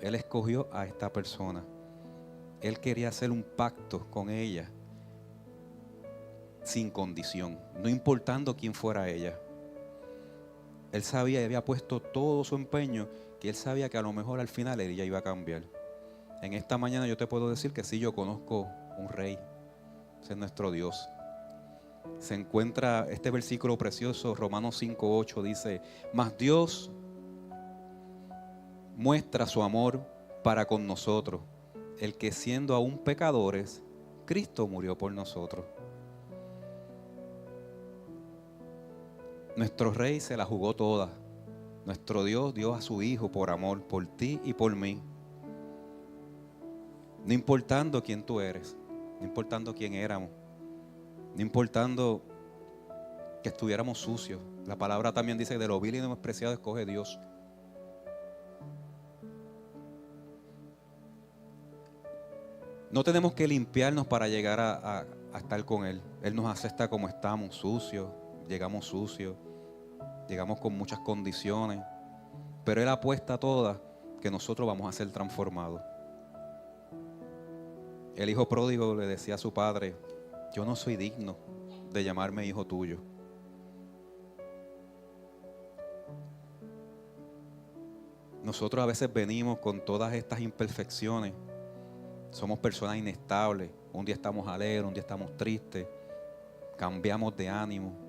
Él escogió a esta persona. Él quería hacer un pacto con ella sin condición, no importando quién fuera ella. Él sabía y había puesto todo su empeño, que él sabía que a lo mejor al final ella iba a cambiar. En esta mañana yo te puedo decir que sí, yo conozco un rey. Ese es nuestro Dios. Se encuentra este versículo precioso, Romanos 5:8 dice, mas Dios muestra su amor para con nosotros, el que siendo aún pecadores, Cristo murió por nosotros. Nuestro rey se la jugó toda. Nuestro Dios dio a su Hijo por amor, por ti y por mí. No importando quién tú eres, no importando quién éramos, no importando que estuviéramos sucios. La palabra también dice que de lo vil y despreciado escoge Dios. No tenemos que limpiarnos para llegar a estar con Él. Él nos acepta como estamos, sucios. Llegamos sucios, llegamos con muchas condiciones, pero Él apuesta a todas que nosotros vamos a ser transformados. El hijo pródigo le decía a su padre, yo no soy digno de llamarme hijo tuyo. Nosotros a veces venimos con todas estas imperfecciones. Somos personas inestables. Un día estamos alegres, un día estamos tristes. Cambiamos de ánimo.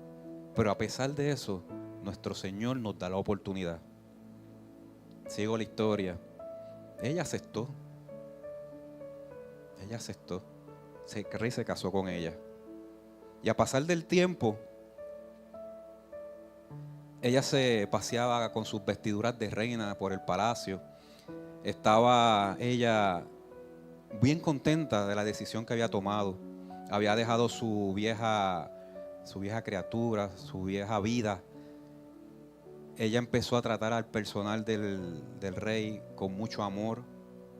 Pero a pesar de eso, nuestro Señor nos da la oportunidad. Sigo la historia. Ella aceptó. El rey se casó con ella. Y a pasar del tiempo, ella se paseaba con sus vestiduras de reina por el palacio. Estaba ella bien contenta de la decisión que había tomado. Había dejado su vieja criatura, su vieja vida. Ella empezó a tratar al personal del rey con mucho amor.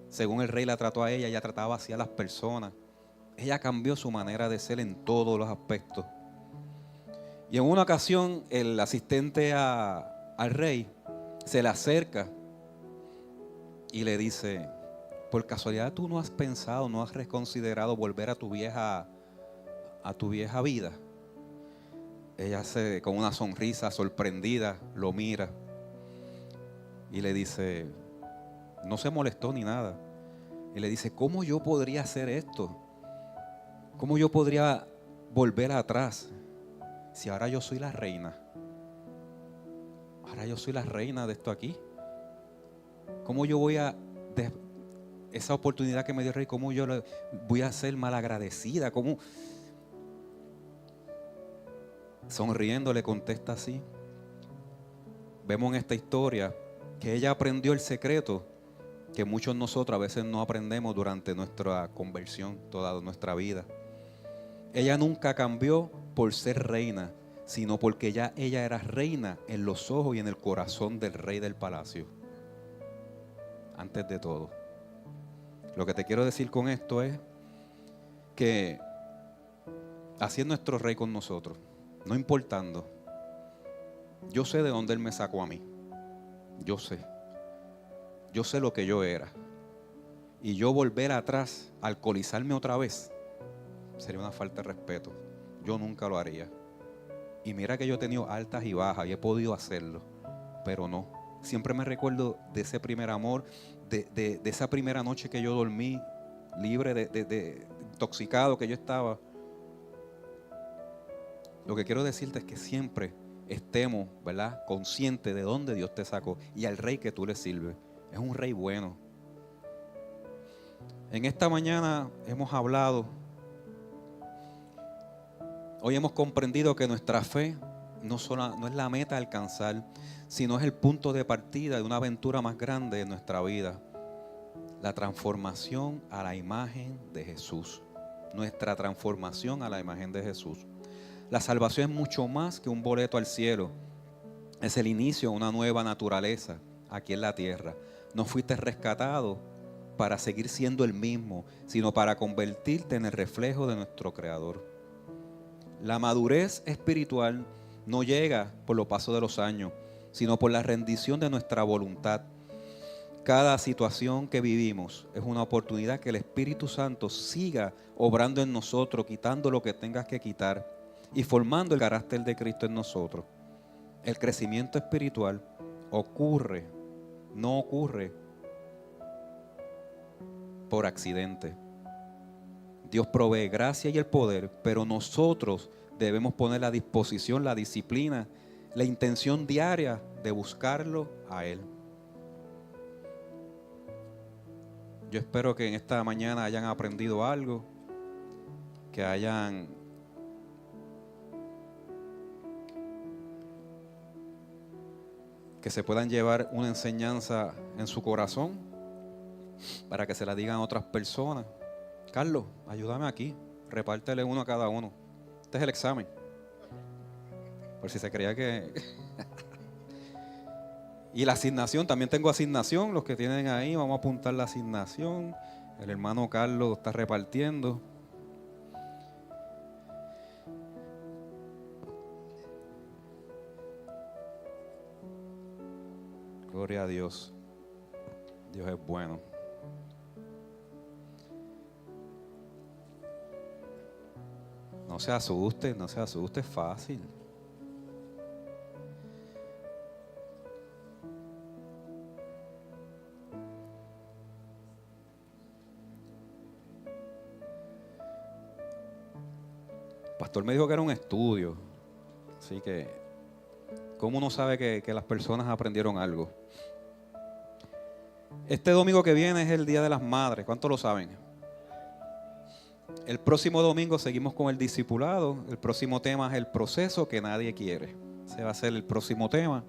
Según el rey la trató a ella trataba así a las personas. Ella cambió su manera de ser en todos los aspectos. Y en una ocasión el asistente al rey se le acerca y le dice, por casualidad tú no has pensado, no has reconsiderado volver a tu vieja vida. Ella con una sonrisa sorprendida lo mira y le dice, no se molestó ni nada. Y le dice, ¿cómo yo podría hacer esto? ¿Cómo yo podría volver atrás si ahora yo soy la reina? Ahora yo soy la reina de esto aquí. ¿Cómo yo voy esa oportunidad que me dio el rey, cómo yo voy a ser malagradecida? ¿Cómo? Sonriendo le contesta así. Vemos en esta historia que ella aprendió el secreto que muchos de nosotros a veces no aprendemos durante nuestra conversión, toda nuestra vida. Ella nunca cambió por ser reina, sino porque ya ella era reina en los ojos y en el corazón del rey del palacio. Antes de todo. Lo que te quiero decir con esto es que así es nuestro rey con nosotros. No importando. Yo sé de dónde Él me sacó a mí. Yo sé lo que yo era. Y yo volver atrás, alcoholizarme otra vez, sería una falta de respeto. Yo nunca lo haría. Y mira que yo he tenido altas y bajas y he podido hacerlo, pero no. Siempre me recuerdo de ese primer amor, de esa primera noche que yo dormí libre de intoxicado que yo estaba. Lo que quiero decirte es que siempre estemos, ¿verdad?, conscientes de dónde Dios te sacó y al rey que tú le sirves. Es un rey bueno. En esta mañana hemos hablado, hoy hemos comprendido que nuestra fe no es la meta a alcanzar, sino es el punto de partida de una aventura más grande de nuestra vida. La transformación a la imagen de Jesús. Nuestra transformación a la imagen de Jesús. La salvación es mucho más que un boleto al cielo. Es el inicio de una nueva naturaleza aquí en la tierra. No fuiste rescatado para seguir siendo el mismo, sino para convertirte en el reflejo de nuestro Creador. La madurez espiritual no llega por los pasos de los años, sino por la rendición de nuestra voluntad. Cada situación que vivimos es una oportunidad que el Espíritu Santo siga obrando en nosotros, quitando lo que tengas que quitar y formando el carácter de Cristo en nosotros. El crecimiento espiritual no ocurre por accidente. Dios provee gracia y el poder, pero nosotros debemos poner a disposición la disciplina, la intención diaria de buscarlo a Él. Yo espero que en esta mañana hayan aprendido algo, que se puedan llevar una enseñanza en su corazón para que se la digan a otras personas. Carlos, ayúdame aquí, repártele uno a cada uno. Este es el examen. Por si se creía que... Y la asignación, también tengo asignación, los que tienen ahí, vamos a apuntar la asignación. El hermano Carlos está repartiendo. Gloria a Dios. Dios es bueno. No se asuste, es fácil. El pastor me dijo que era un estudio, así que ¿cómo uno sabe que las personas aprendieron algo? Este domingo que viene es el Día de las Madres, ¿cuántos lo saben? El próximo domingo seguimos con el discipulado. El próximo tema es el proceso que nadie quiere. Ese va a ser el próximo tema.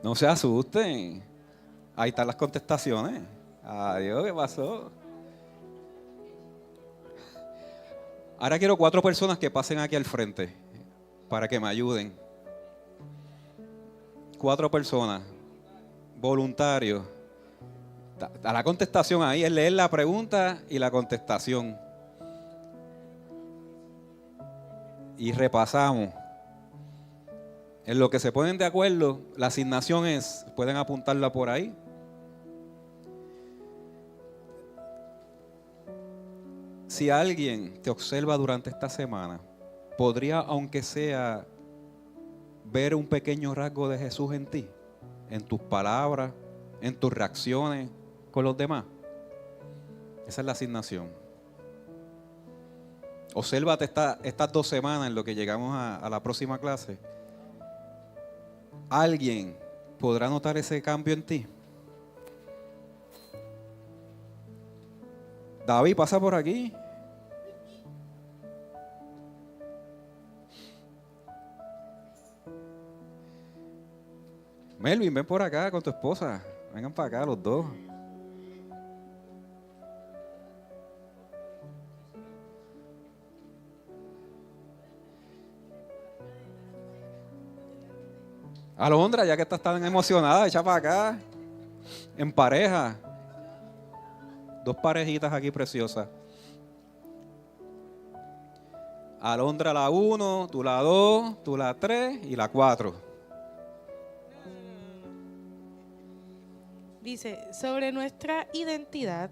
No se asusten. Ahí están las contestaciones. Adiós, ¿qué pasó? Ahora quiero 4 personas que pasen aquí al frente para que me ayuden. 4 personas, voluntarios. A la contestación ahí es leer la pregunta y la contestación. Y repasamos. En lo que se ponen de acuerdo, la asignación es, pueden apuntarla por ahí. Si alguien te observa durante esta semana, podría, aunque sea, ver un pequeño rasgo de Jesús en ti, en tus palabras, en tus reacciones con los demás. Esa es la asignación. Obsérvate estas 2 semanas en lo que llegamos a la próxima clase. ¿Alguien podrá notar ese cambio en ti? David, pasa por aquí. Melvin, ven por acá con tu esposa. Vengan para acá los dos. Alondra, ya que estás tan emocionada, echa para acá. En pareja. 2 parejitas aquí preciosas. Alondra la 1, tú la 2, tú la 3 y la 4. Dice, sobre nuestra identidad,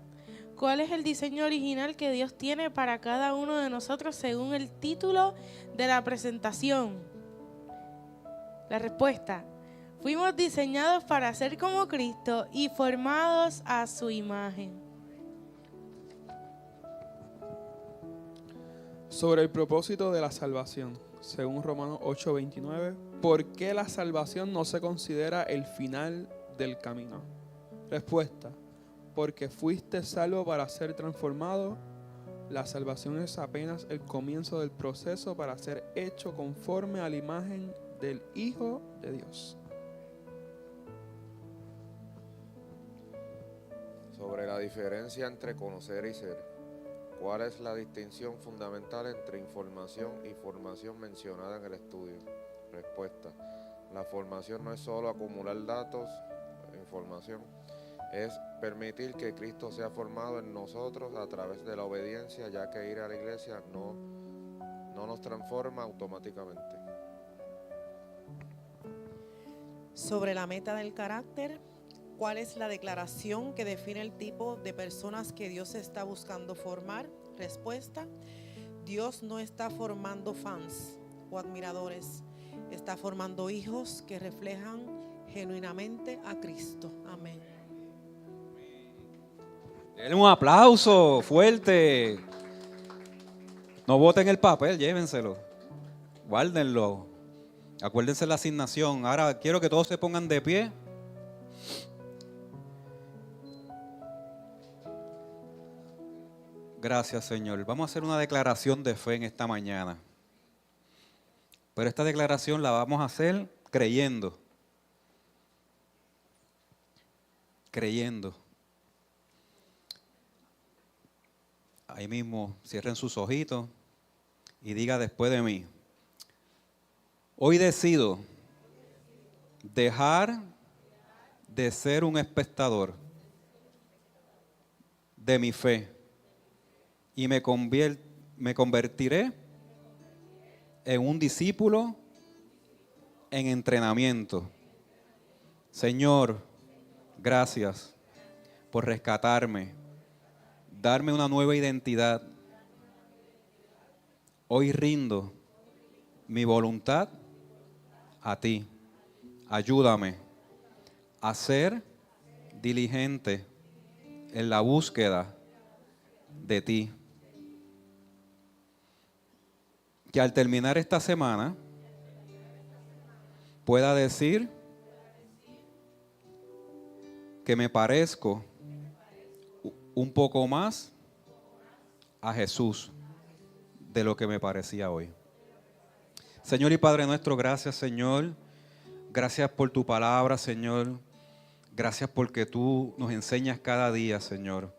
¿cuál es el diseño original que Dios tiene para cada uno de nosotros según el título de la presentación? La respuesta, fuimos diseñados para ser como Cristo y formados a su imagen. Sobre el propósito de la salvación, según Romanos 8:29, ¿por qué la salvación no se considera el final del camino? Respuesta: porque fuiste salvo para ser transformado. La salvación es apenas el comienzo del proceso para ser hecho conforme a la imagen del Hijo de Dios. Sobre la diferencia entre conocer y ser, ¿cuál es la distinción fundamental entre información y formación mencionada en el estudio? Respuesta: la formación no es solo acumular datos, información, es permitir que Cristo sea formado en nosotros a través de la obediencia, ya que ir a la iglesia no nos transforma automáticamente. Sobre la meta del carácter, ¿cuál es la declaración que define el tipo de personas que Dios está buscando formar? Respuesta: Dios no está formando fans o admiradores, está formando hijos que reflejan genuinamente a Cristo. Amén. Denle un aplauso fuerte. No boten el papel, llévenselo. Guárdenlo. Acuérdense la asignación. Ahora quiero que todos se pongan de pie. Gracias, Señor. Vamos a hacer una declaración de fe en esta mañana. Pero esta declaración la vamos a hacer creyendo. Creyendo. Ahí mismo, cierren sus ojitos y diga después de mí: hoy decido dejar de ser un espectador de mi fe y me convertiré en un discípulo en entrenamiento. Señor, gracias por rescatarme, darme una nueva identidad. Hoy rindo mi voluntad a ti. Ayúdame a ser diligente en la búsqueda de ti. Que al terminar esta semana pueda decir que me parezco un poco más a Jesús de lo que me parecía hoy. Señor y Padre nuestro, gracias, Señor. Gracias por tu palabra, Señor. Gracias porque tú nos enseñas cada día, Señor.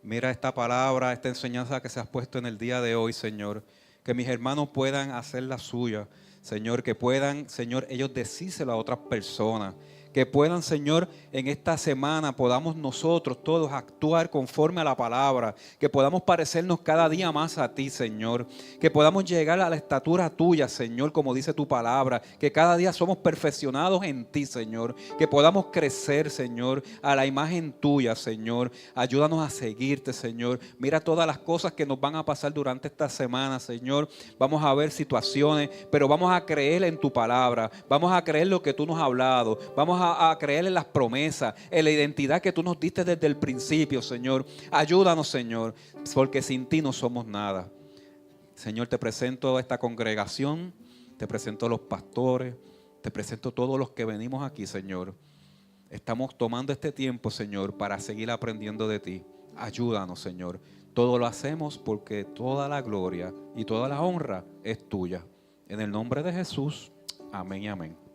Mira esta palabra, esta enseñanza que se has puesto en el día de hoy, Señor. Que mis hermanos puedan hacer la suya, Señor. Que puedan, Señor, ellos decírselo a otras personas. Que puedan, Señor, en esta semana podamos nosotros todos actuar conforme a la palabra. Que podamos parecernos cada día más a ti, Señor. Que podamos llegar a la estatura tuya, Señor, como dice tu palabra. Que cada día somos perfeccionados en ti, Señor. Que podamos crecer, Señor, a la imagen tuya, Señor. Ayúdanos a seguirte, Señor. Mira todas las cosas que nos van a pasar durante esta semana, Señor. Vamos a ver situaciones, pero vamos a creer en tu palabra. Vamos a creer lo que tú nos has hablado. Vamos a creer en las promesas, en la identidad que tú nos diste desde el principio, Señor. Ayúdanos, Señor, porque sin ti no somos nada. Señor, te presento a esta congregación, te presento a los pastores, te presento a todos los que venimos aquí, Señor. Estamos tomando este tiempo, Señor, para seguir aprendiendo de ti. Ayúdanos, Señor. Todo lo hacemos porque toda la gloria y toda la honra es tuya. En el nombre de Jesús, amén y amén.